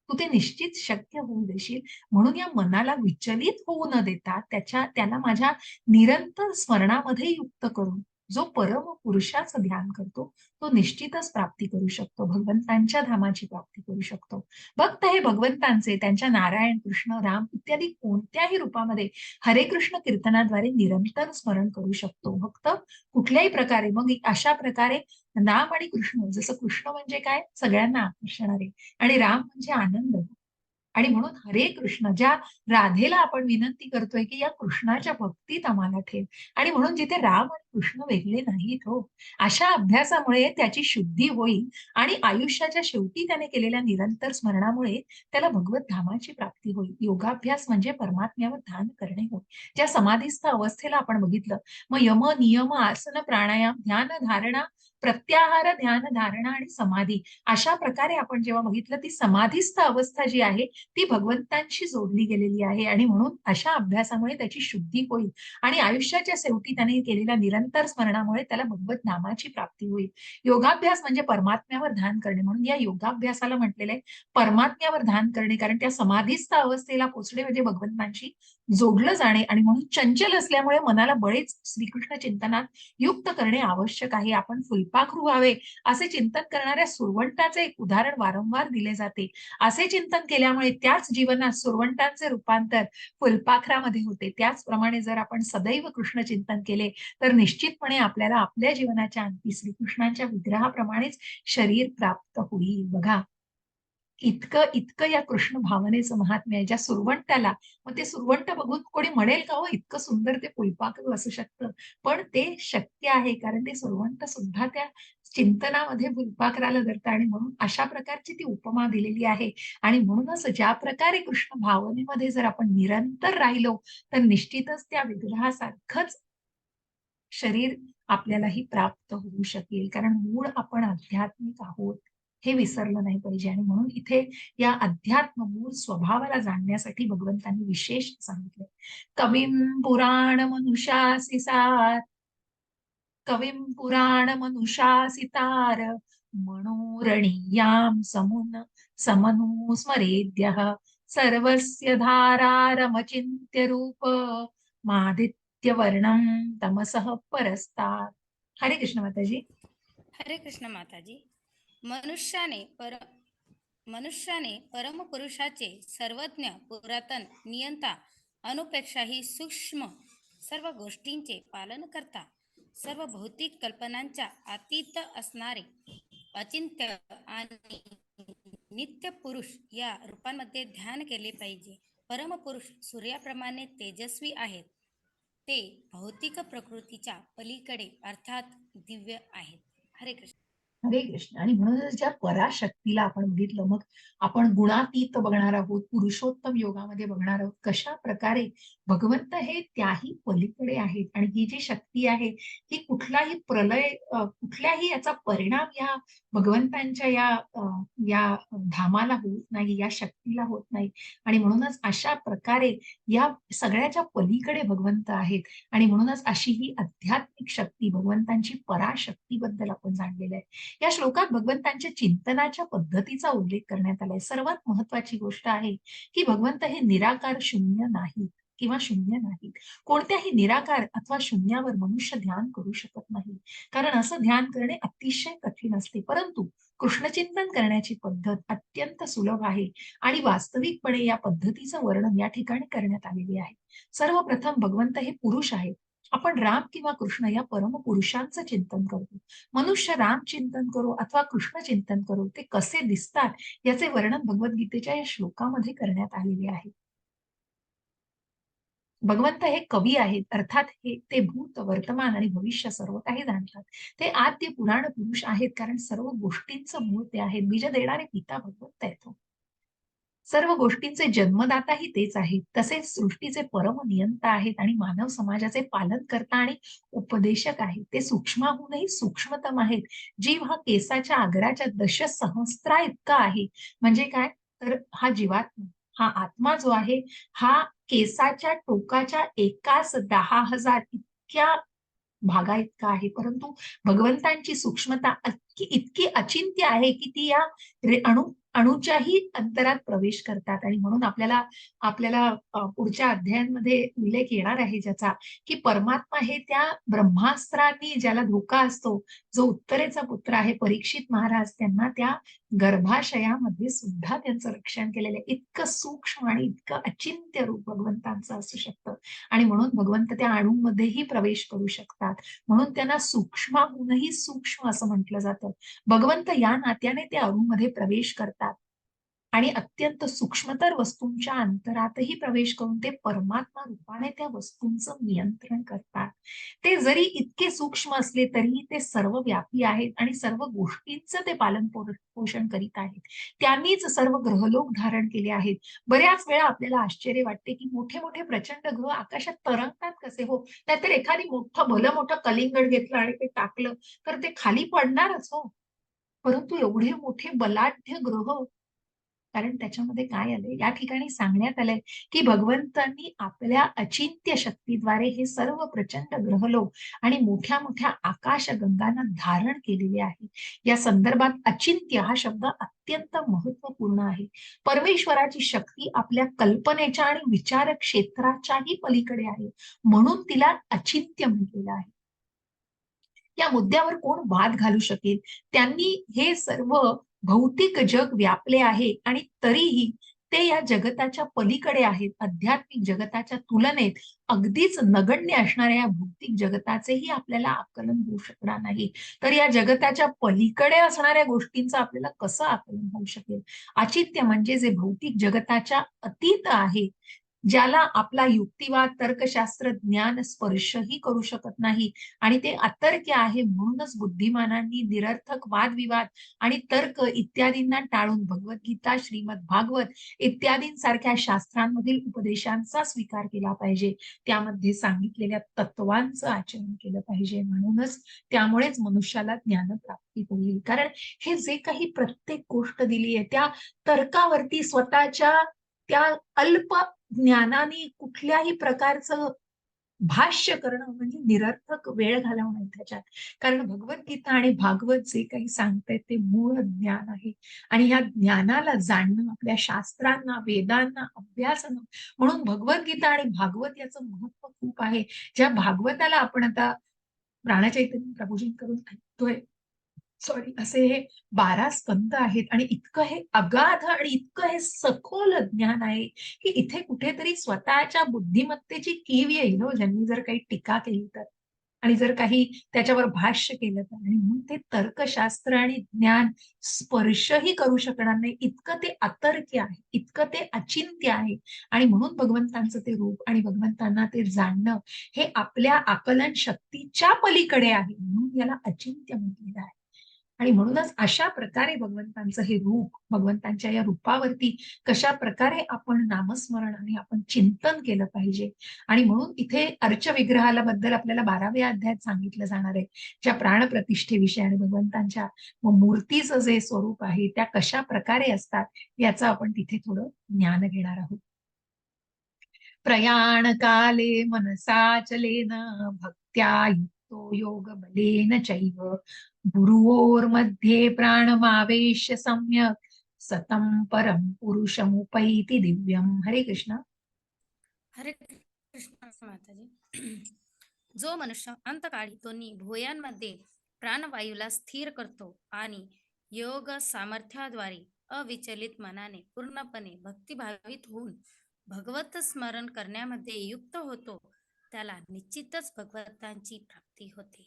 तू ते निश्चित शक्य होऊ देशील. म्हणून या मनाला विचलित होऊ न देता त्याला माझ्या निरंतर स्मरणामध्ये युक्त करून जो परम पुरुषाचं ध्यान करतो तो निश्चितच प्राप्ती करू शकतो, भगवंतांच्या धामाची प्राप्ती करू शकतो. भक्त हे भगवंतांचे, त्यांच्या नारायण, कृष्ण, राम इत्यादी कोणत्याही रूपामध्ये हरे कृष्ण कीर्तनाद्वारे निरंतर स्मरण करू शकतो. भक्त कुठल्याही प्रकारे, मग अशा प्रकारे राम आणि कृष्ण, जसं कृष्ण म्हणजे काय, सगळ्यांना आकर्षणारे, आणि राम म्हणजे आनंद. आणि म्हणून हरे कृष्ण, ज्या राधेला आपण विनंती करतोय की या कृष्णाच्या भक्तीत आम्हाला ठेव, आणि म्हणून जिथे राम आणि कृष्ण वेगळे नाहीत हो, अशा अभ्यासामुळे त्याची शुद्धी होईल आणि आयुष्याच्या शेवटी त्याने केलेल्या निरंतर स्मरणामुळे त्याला भगवत धामाची प्राप्ती होईल. योगाभ्यास म्हणजे परमात्म्यावर ध्यान करणे होय. ज्या समाधीस्थ अवस्थेला आपण बघितलं, मग यम, नियम, आसन, प्राणायाम, ध्यान, धारणा, प्रत्याहार, ध्यान, धारणा आणि समाधी, अशा प्रकारे आपण जेव्हा बघितलं, ती समाधीस्थ अवस्था जी आहे ती भगवंतांशी जोडली गेलेली आहे. आणि म्हणून अशा अभ्यासामुळे त्याची शुद्धी होईल आणि आयुष्याच्या शेवटी त्याने केलेल्या निरंतर स्मरणामुळे त्याला भगवत नामाची प्राप्ती होईल. योगाभ्यास म्हणजे परमात्म्यावर ध्यान करणे, म्हणून या योगाभ्यासाला म्हटलेलं आहे परमात्म्यावर ध्यान करणे, कारण त्या समाधीस्थ अवस्थेला पोचणे म्हणजे भगवंतांशी जोडलं जाणे. आणि म्हणून चंचल असल्यामुळे मनाला बळेच श्रीकृष्ण चिंतनात युक्त करणे आवश्यक आहे. आपण फुलपाखरू व्हावे असे चिंतन करणाऱ्या सुरवंटाचे एक उदाहरण वारंवार दिले जाते. असे चिंतन केल्यामुळे त्याच जीवनात सुरवंटांचे रूपांतर फुलपाखरामध्ये होते. त्याचप्रमाणे जर आपण सदैव कृष्ण चिंतन केले तर निश्चितपणे आपल्याला आपल्या जीवनाच्या अंती श्रीकृष्णांच्या विग्रहाप्रमाणेच शरीर प्राप्त होईल. बघा, इतकं इतकं या कृष्ण भावनेचं महात्म्य आहे. ज्या सुरवंटाला, मग ते सुरवंट बघून कोणी म्हणेल का हो इतकं सुंदर ते फुलपाखरू असू शकतं, पण ते शक्य आहे कारण ते सुरवंट सुद्धा त्या चिंतनामध्ये फुलपाखराला धरतं. आणि म्हणून अशा प्रकारची ती उपमा दिलेली आहे. आणि म्हणूनच ज्या प्रकारे कृष्ण भावनेमध्ये जर आपण निरंतर राहिलो तर निश्चितच त्या विग्रहासारखंच शरीर आपल्यालाही प्राप्त होऊ शकेल, कारण मूळ आपण आध्यात्मिक आहोत हे विसरलं नाही पाहिजे. आणि म्हणून इथे या अध्यात्म मूळ स्वभावाला जाणण्यासाठी भगवंतांनी विशेष सांगितले. कविम पुराण मनुषासी सार, कविम पुराण मनुषासितार, मनोरणीयाम समनुस्मरेद्यः सर्वस्य धारारमचिन्त्य रूप मादित्य वर्णम तमसः परस्तात्. हरे कृष्ण माताजी. हरे कृष्ण माताजी. मनुष्याने पर मनुष्याने परमपुरुषाचे सर्वज्ञ, पुरातन, नियंता, अणुपेक्षाही सूक्ष्म सर्व गोष्टींचे पालन करता, सर्व भौतिक कल्पनांच्या अतीत असणारे, अचिंत्य आणि नित्य पुरुष या रूपांमध्ये ध्यान केले पाहिजे. परमपुरुष सूर्याप्रमाणे तेजस्वी आहेत. ते भौतिक प्रकृतीच्या पलीकडे अर्थात दिव्य आहेत. हरे कृष्ण. हरे कृष्ण. आणि म्हणूनच ज्या पराशक्तीला आपण बघितलं, मग आपण गुणातीत बघणार आहोत, पुरुषोत्तम योगामध्ये बघणार आहोत, कशा प्रकारे भगवंत हे त्याही पलीकडे आहेत. आणि ही जी शक्ती आहे ही कुठलाही प्रलय, कुठल्याही याचा परिणाम या भगवंतांच्या या धामाला होत नाही, या शक्तीला होत नाही. आणि म्हणूनच अशा प्रकारे या सगळ्याच्या पलीकडे भगवंत आहेत. आणि म्हणूनच अशी ही आध्यात्मिक शक्ती, भगवंतांची पराशक्तीबद्दल आपण जाणलेलं आहे. या श्लोकात भगवंतांच्या चिंतनाच्या पद्धतीचा उल्लेख करण्यात आलाय. सर्वात महत्वाची गोष्ट आहे की भगवंत हे निराकार शून्य नाहीत किंवा शून्य नाहीत. कोणत्याही निराकार अथवा शून्यावर मनुष्य ध्यान करू शकत नाही, कारण असं ध्यान करणे अतिशय कठीण असते. परंतु कृष्णचिंतन करण्याची पद्धत अत्यंत सुलभ आहे आणि वास्तविकपणे या पद्धतीचं वर्णन या ठिकाणी करण्यात आलेले आहे. सर्वप्रथम भगवंत हे पुरुष आहेत. आपण राम किंवा कृष्ण या परमपुरुषांचं चिंतन करतो. मनुष्य राम चिंतन करो अथवा कृष्ण चिंतन करो, ते कसे दिसतात याचे वर्णन भगवद्गीतेच्या या श्लोकामध्ये करण्यात आलेले आहे. भगवंत हे कवी आहेत, अर्थात हे ते भूत, वर्तमान आणि भविष्य सर्व काही जाणतात. ते आद्य पुराण पुरुष आहेत, कारण सर्व गोष्टींचं मूळ ते आहेत. बीज देणारे पिता भगवंत आहेत. सर्व गोष्टींचे जन्मदाताही तेच आहेत. तसेच सृष्टीचे परम नियंता आहेत आणि मानव समाजाचे पालनकर्ता आणि उपदेशक आहेत. ते सूक्ष्माहूनही सूक्ष्मतम आहेत. जीव हा केसाच्या आगराच्या दशसहस्रा इतका आहे. म्हणजे काय, तर हा जीवात्मा, हा आत्मा जो आहे, हा केसाच्या टोकाच्या एकाच 10,000 इतक्या भागा इतका आहे. परंतु भगवंतांची सूक्ष्मता इतकी अचिंत्य आहे की ती या अणूच्याही अंतरात प्रवेश करतात. आणि म्हणून आपल्याला आपल्याला पुढच्या अध्यायांमध्ये उल्लेख येणार आहे ज्याचा, की परमात्मा हे त्या ब्रह्मास्त्रांनी ज्याला धोका असतो, जो उत्तरेचा पुत्र आहे परीक्षित महाराज, त्यांना त्या गर्भाशयामध्ये सुद्धा त्यांचं रक्षण केलेलं आहे. इतकं सूक्ष्म आणि इतकं अचिंत्य रूप भगवंतांचं असू शकतं. आणि म्हणून भगवंत त्या अणूमध्येही प्रवेश करू शकतात. म्हणून त्यांना सूक्ष्माहूनही सूक्ष्म असं म्हटलं जातं. भगवंत या नात्याने ते अणूमध्ये प्रवेश करतात आणि अत्यंत सूक्ष्मतर वस्तूंच्या अंतरातही प्रवेश करून ते परमात्मा रूपाने त्या वस्तूंचं नियंत्रण करतात. ते जरी इतके सूक्ष्म असले तरीही ते सर्व व्यापी आहेत आणि सर्व गोष्टींचं ते पालन पोषण करीत आहेत. त्यांनीच सर्व ग्रहलोक धारण केले आहेत. बऱ्याच वेळा आपल्याला आश्चर्य वाटते की मोठे मोठे प्रचंड ग्रह आकाशात तरंगतात कसे हो. नाहीतर एखादी भलं मोठं कलिंगड घेतलं आणि ते टाकलं तर ते खाली पडणारच हो. परंतु एवढे मोठे बलाढ्य ग्रह, कारण त्याच्यामध्ये काय आलंय या ठिकाणी सांगण्यात आलंय की भगवंतांनी आपल्या अचिंत्य शक्तीद्वारे हे सर्व प्रचंड ग्रहलोक आणि मोठ्या मोठ्या आकाशगंगांना धारण केलेले आहे. या संदर्भात अचिंत्य हा शब्द अत्यंत महत्वपूर्ण आहे. परमेश्वराची शक्ती आपल्या कल्पनेच्या आणि विचार क्षेत्राच्याही पलीकडे आहे, म्हणून तिला अचिंत्य म्हटलेलं आहे. या मुद्द्यावर कोण वाद घालू शकेल. त्यांनी हे सर्व भौतिक जग व्यापले आहे आणि तरीही ते या जगताच्या पलीकडे आहेत. आध्यात्मिक जगताच्या तुलनेत अगदीच नगण्य असणाऱ्या या भौतिक जगताचेही आपल्याला आकलन होऊ शकणार नाही. तर या जगताच्या पलीकडे असणाऱ्या गोष्टींचं आपल्याला कसं आकलन होऊ शकेल. अचिंत्य म्हणजे जे भौतिक जगताच्या अतीत आहे, ज्याला आपला युक्तिवाद, तर्कशास्त्र, ज्ञान स्पर्शही करू शकत नाही आणि ते अतर्क्य आहे. म्हणूनच बुद्धिमानांनी निरर्थक वादविवाद आणि तर्क इत्यादींना टाळून भगवद्गीता, श्रीमद भागवत इत्यादींसारख्या शास्त्रांमधील उपदेशांचा स्वीकार केला पाहिजे. त्यामध्ये सांगितलेल्या तत्वांचं आचरण केलं पाहिजे. म्हणूनच त्यामुळेच मनुष्याला ज्ञानप्राप्ती होईल. कारण हे जे काही प्रत्येक गोष्ट दिली आहे त्या तर्कावरती स्वतःच्या त्या अल्प ज्ञानाने कुठल्याही प्रकारचं भाष्य करणं म्हणजे निरर्थक वेळ घालवणं त्याच्यात. कारण भगवद्गीता आणि भागवत जे काही सांगतायत ते मूळ ज्ञान आहे आणि ह्या ज्ञानाला जाणणं, आपल्या शास्त्रांना, वेदांना अभ्यासणं, म्हणून भगवद्गीता आणि भागवत याचं महत्व खूप आहे. ज्या भागवताला आपण आता प्राणचैतन्य प्रभूजीं करून ऐकतोय, असे हे 12 स्कंद आहेत आणि इतकं हे अगाध आणि इतकं हे सखोल ज्ञान आहे की इथे कुठेतरी स्वतःच्या बुद्धिमत्तेची कीव येईल हो, ज्यांनी जर काही टीका केली तर. आणि जर काही त्याच्यावर भाष्य केलं तर, आणि म्हणून ते तर्कशास्त्र आणि ज्ञान स्पर्शही करू शकणार नाही, इतकं ते अतर्क्य आहे, इतकं ते अचिंत्य आहे. आणि म्हणून भगवंतांचं ते रूप आणि भगवंतांना ते जाणणं हे आपल्या आकलन शक्तीच्या पलीकडे आहे, म्हणून याला अचिंत्य म्हटलेलं आहे. आणि म्हणूनच अशा प्रकारे भगवंतांचं हे रूप, भगवंतांच्या या रूपावरती कशा प्रकारे आपण नामस्मरण आणि आपण चिंतन केलं पाहिजे. आणि म्हणून इथे अर्च विग्रहाला बद्दल आपल्याला 12व्या अध्यायात सांगितलं जाणार आहे, ज्या प्राणप्रतिष्ठेविषयी आणि भगवंतांच्या मूर्तीचं जे स्वरूप आहे त्या कशा प्रकारे असतात याचं आपण तिथे थोडं ज्ञान घेणार आहोत. प्रयाण काले मनसाचलेन भक्त्या युक्तो योग बलेन चैव गुरुवोर्मध्ये प्राणमावेश्य सम्यक सतम परम पुरुषमुपैति दिव्यम. हरे कृष्ण. हरे कृष्ण माताजी. जो मनुष्य अंतकाळी दोन्ही भुवयांमध्ये प्राणवायूला स्थिर करतो आणि योग सामर्थ्याद्वारे अविचलित मनाने पूर्णपणे भक्तिभावित होऊन भगवत स्मरण करण्यामध्ये युक्त होतो, त्याला निश्चितच भगवंतांची प्राप्ती होते.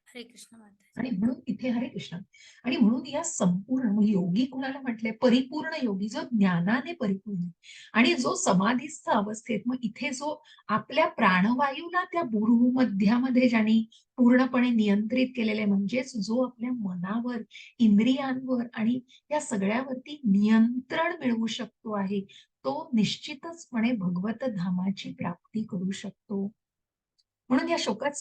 हरे कृष्ण माताजी. आणि म्हणून इथे हरे कृष्ण, आणि म्हणून या संपूर्ण योगी कुणाला म्हटलंय, परिपूर्ण योगी, जो ज्ञानाने परिपूर्ण आहे आणि जो समाधीस्थ अवस्थेत, मग इथे जो आपल्या प्राणवायूला त्या भूमध्यामध्ये ज्यांनी पूर्णपणे नियंत्रित केलेले, म्हणजेच जो आपल्या मनावर, इंद्रियांवर आणि या सगळ्यावरती नियंत्रण मिळवू शकतो आहे, तो निश्चितचपणे भगवत धामाची प्राप्ती करू शकतो. म्हणून या श्लोकात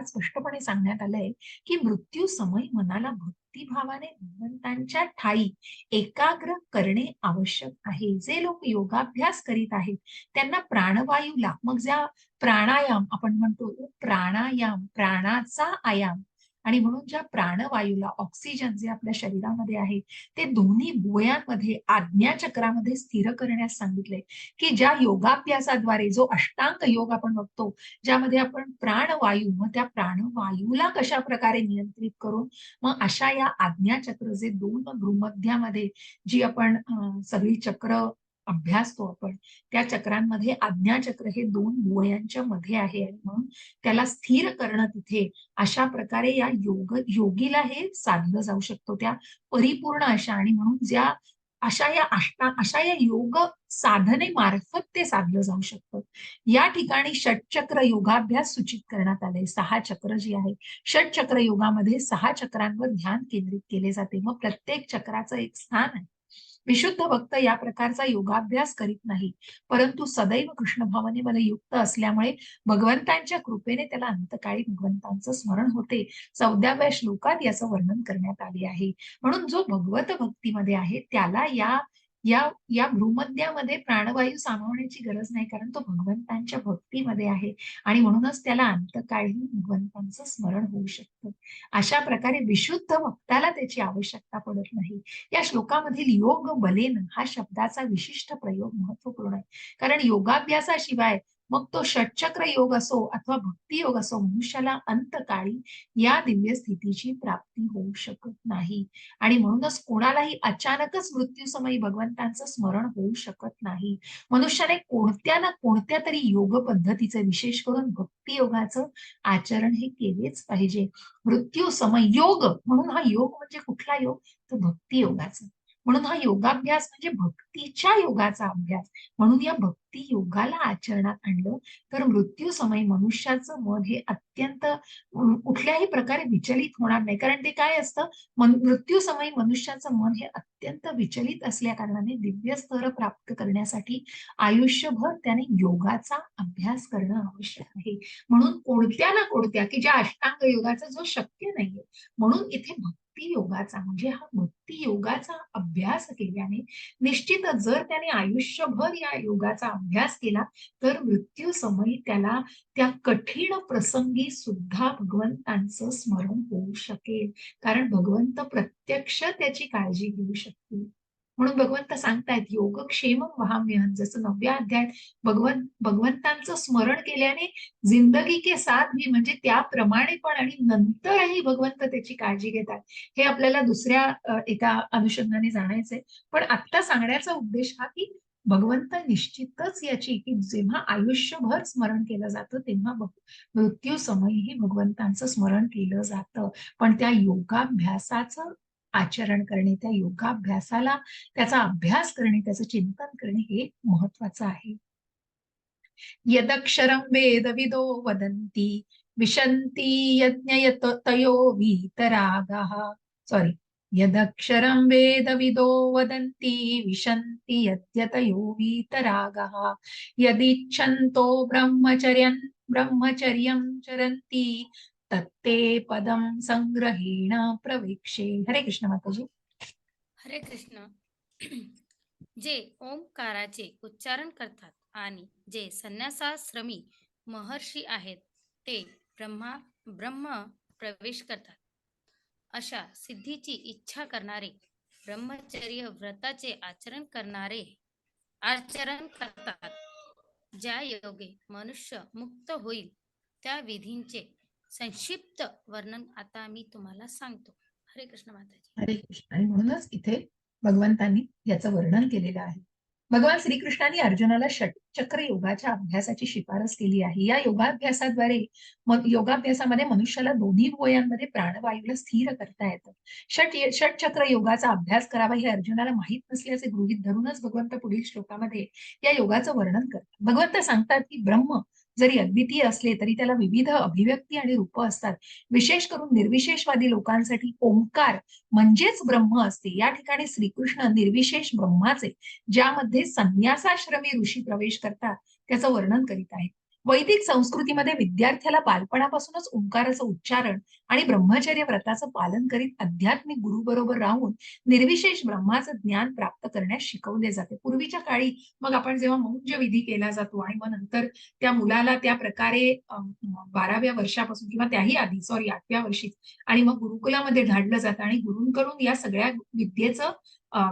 स्पष्टपणे सांगण्यात आलंय की मृत्यू समय मनाला भक्तिभावाने भगवंतांच्या ठाई एकाग्र करणे आवश्यक आहे. जे लोक योगाभ्यास करीत आहेत त्यांना प्राणवायूला, मग ज्या प्राणायाम आपण म्हणतो, प्राणायाम प्राणाचा आयाम, आणि म्हणून ज्या प्राणवायूला, ऑक्सिजन जे आपल्या शरीरामध्ये आहे ते दोन्ही भुवयांमध्ये आज्ञाचक्रामध्ये स्थिर करण्यास सांगितले. की ज्या योगाभ्यासाद्वारे, जो अष्टांग योग आपण बघतो, ज्यामध्ये आपण प्राणवायू, मग त्या प्राणवायूला कशा प्रकारे नियंत्रित करून मग अशा या आज्ञाचक्र, जे दोन भ्रूमध्यामध्ये जी आपण सगळी चक्र अभ्यासतो आपण, त्या चक्रांमध्ये आज्ञाचक्र हे दोन भुवयांच्या मध्ये आहे, आणि म्हणून त्याला स्थिर करणं तिथे अशा प्रकारे या योगीला हे साधलं जाऊ शकतो, त्या परिपूर्ण अशा. आणि म्हणून ज्या अशा या योग साधनेमार्फत ते साधलं जाऊ शकतं. या ठिकाणी षटचक्र योगाभ्यास सूचित करण्यात आले. 6 चक्र जी आहे, षटचक्र योगामध्ये 6 चक्रांवर ध्यान केंद्रित केले जाते. मग प्रत्येक चक्राचं एक स्थान आहे. विशुद्ध भक्त या प्रकारचा योगाभ्यास करीत नाही, परंतु सदैव कृष्ण भावनेमध्ये युक्त असल्यामुळे भगवंतांच्या कृपेने त्याला अंतकाळी भगवंतांचं स्मरण होते. 14व्या श्लोकात याचं वर्णन करण्यात आले आहे. म्हणून जो भगवत भक्तीमध्ये आहे त्याला या या या भ्रूमध्यामध्ये प्राणवायू सामावण्याची गरज नाही, कारण तो भगवंतांच्या भक्तीमध्ये आहे, आणि म्हणूनच त्याला अंतकाळी भगवंतांचं स्मरण होऊ शकतं. अशा प्रकारे विशुद्ध भक्ताला त्याची आवश्यकता पडत नाही. या श्लोकामधील योग बलेन हा शब्दाचा विशिष्ट प्रयोग महत्वपूर्ण आहे, कारण योगाभ्यासाशिवाय मग तो षटचक्र योग असो अथवा भक्ती योग असो, मनुष्याला अंतकाळी या दिव्य स्थितीची प्राप्ती होऊ शकत नाही. आणि म्हणूनच कोणालाही अचानकच मृत्यूसमयी भगवंतांचं स्मरण होऊ शकत नाही. मनुष्याने कोणत्या ना कोणत्या तरी योग पद्धतीचे, विशेष करून भक्ती योगाचं आचरण हे केलेच पाहिजे. मृत्यू समय योग, म्हणून हा योग म्हणजे कुठला योग, तर भक्ती योगाचा. म्हणून हा योगाभ्यास म्हणजे भक्तीच्या योगाचा अभ्यास. म्हणून या भक्ती योगाला आचरणात आणलं तर मृत्यू समय मनुष्याचं मन हे अत्यंत कुठल्याही प्रकारे विचलित होणार नाही. कारण ते काय असतं, मृत्यू समय मनुष्याचं मन हे अत्यंत विचलित असल्या कारणाने दिव्य स्तर प्राप्त करण्यासाठी आयुष्यभर त्याने योगाचा अभ्यास करणं आवश्यक आहे. म्हणून कोणत्या ना कोणत्या, की ज्या अष्टांग योगाचा जो शक्य नाहीये, म्हणून इथे भक्ती योगाचा, म्हणजे हा भक्ती योगाचा अभ्यास केल्याने निश्चितच जर त्याने आयुष्यभर या योगाचा अभ्यास केला तर मृत्यू समयी त्याला त्या कठीण प्रसंगी सुद्धा भगवंतांचं स्मरण होऊ शकेल, कारण भगवंत प्रत्यक्ष त्याची काळजी घेऊ शकतील. म्हणून भगवंत सांगतायत योगक्षेम वहाम्यहं, जसं 9व्या अध्यायात भगवंतांचं स्मरण केल्याने जिंदगी के साथ भी, म्हणजे त्याप्रमाणे पण आणि नंतरही भगवंत त्याची काळजी घेतात. हे आपल्याला दुसऱ्या एका अनुषंगाने जाणायचंय. पण आता सांगण्याचा उद्देश हा की भगवंत निश्चितच याची की जेव्हा आयुष्यभर स्मरण केलं जातं तेव्हा मृत्यू समयीही भगवंतांचं स्मरण केलं जातं. पण त्या योगाभ्यासाचं आचरण करणे, त्या योगाभ्यासाला त्याचा अभ्यास करणे, त्याचं चिंतन करणे हे महत्वाचं आहे. यदक्षरं वेदविदो वदन्ति विशन्ति यज्ञयतयो वीतरागः. सॉरी. यदक्षरं वेदविदो वदन्ति विशन्ति यद्यतयो वीतरागः. यदिच्छन्तो ब्रह्मचर्यं चरन्ति तत्ते पदं संग्रहेण प्रवीक्षे. हरे कृष्ण माताजी. हरे कृष्ण. जे ओंकाराचे उच्चारण करतात आणि जे संन्यासाश्रमी महर्षी आहेत ते ब्रह्म प्रवेश करतात. अशा सिद्धीची इच्छा करणारे ब्रह्मचर्य व्रताचे आचरण करतात. ज्या योगे मनुष्य मुक्त होईल त्या विधींचे संक्षिप्त वर्णन आता मी तुम्हाला सांगतो. हरे कृष्ण माताजी. हरे कृष्ण. आणि म्हणूनच इथे भगवंतांनी याचं वर्णन केलेलं आहे. भगवान श्रीकृष्णांनी अर्जुनाला षटचक्र योगाच्या अभ्यासाची शिफारस केली आहे. या योगाभ्यासाद्वारे योगाभ्यासामध्ये मनुष्याला दोन्ही भुवयांमध्ये प्राणवायूला स्थिर करता येतं. षटचक्र योगाचा अभ्यास करावा हे अर्जुनाला माहीत नसल्याचे गृहीत धरूनच भगवंत पुढील श्लोकामध्ये या योगाचं वर्णन करतात. भगवंत सांगतात की ब्रह्म जरी अद्वितीय असले तरी त्याला विविध अभिव्यक्ती आणि रूप असतात. विशेष करून निर्विशेषवादी लोकांसाठी ओंकार म्हणजेच ब्रह्म असते. या ठिकाणी श्रीकृष्ण निर्विशेष ब्रह्माचे ज्यामध्ये संन्यासाश्रमी ऋषी प्रवेश करतात त्याचं वर्णन करीत आहे. वैदिक संस्कृतीमध्ये विद्यार्थ्याला बालपणापासूनच ओंकाराचं उच्चारण आणि ब्रह्मचर्य व्रताचं पालन करीत आध्यात्मिक गुरु बरोबर राहून निर्विशेष ब्रह्माचं ज्ञान प्राप्त करण्यास शिकवले जाते. पूर्वीच्या काळी मग आपण जेव्हा मौंज विधी केला जातो आणि मग नंतर त्या मुलाला त्या प्रकारे 12व्या वर्षापासून किंवा त्याही आधी 8व्या वर्षी आणि मग गुरुकुलामध्ये धाडलं जातं आणि गुरूंकडून या सगळ्या विद्येचं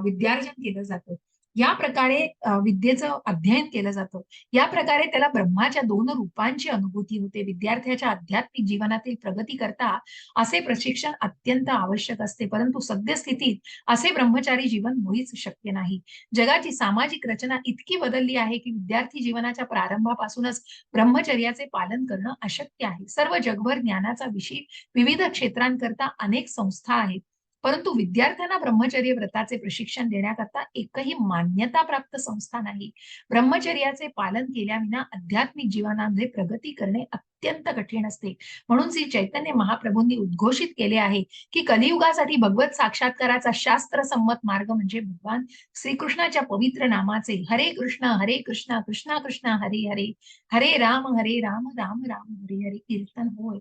विद्यार्जन केलं जातं. या प्रकारे विद्येचं अध्ययन केलं जातं. या प्रकारे त्याला ब्रह्माच्या 2 रूपांची अनुभूती होते. विद्यार्थ्याच्या आध्यात्मिक जीवनातील प्रगती करता असे प्रशिक्षण अत्यंत आवश्यक असते. परंतु सद्यस्थितीत असे ब्रह्मचारी जीवन मुळीच शक्य नाही. जगाची सामाजिक रचना इतकी बदलली आहे की विद्यार्थी जीवनाच्या प्रारंभापासूनच ब्रह्मचर्याचे पालन करणं अशक्य आहे. सर्व जगभर ज्ञानाचा विषय विविध क्षेत्रांकरता अनेक संस्था आहेत. परंतु विद्यार्थ्यांना ब्रह्मचर्य व्रताचे प्रशिक्षण देण्याकरता एकही मान्यताप्राप्त संस्था नाही. ब्रह्मचर्याचे पालन केल्याविना आध्यात्मिक जीवनामध्ये प्रगती करणे अत्यंत कठीण असते. म्हणून श्री चैतन्य महाप्रभूंनी उद्घोषित केले आहे की कलियुगासाठी भगवत साक्षात्काराचा शास्त्रसंमत मार्ग म्हणजे भगवान श्रीकृष्णाच्या पवित्र नामाचे हरे कृष्ण कृष्ण कृष्ण हरे हरे, हरे राम राम राम हरे हरे कीर्तन होय.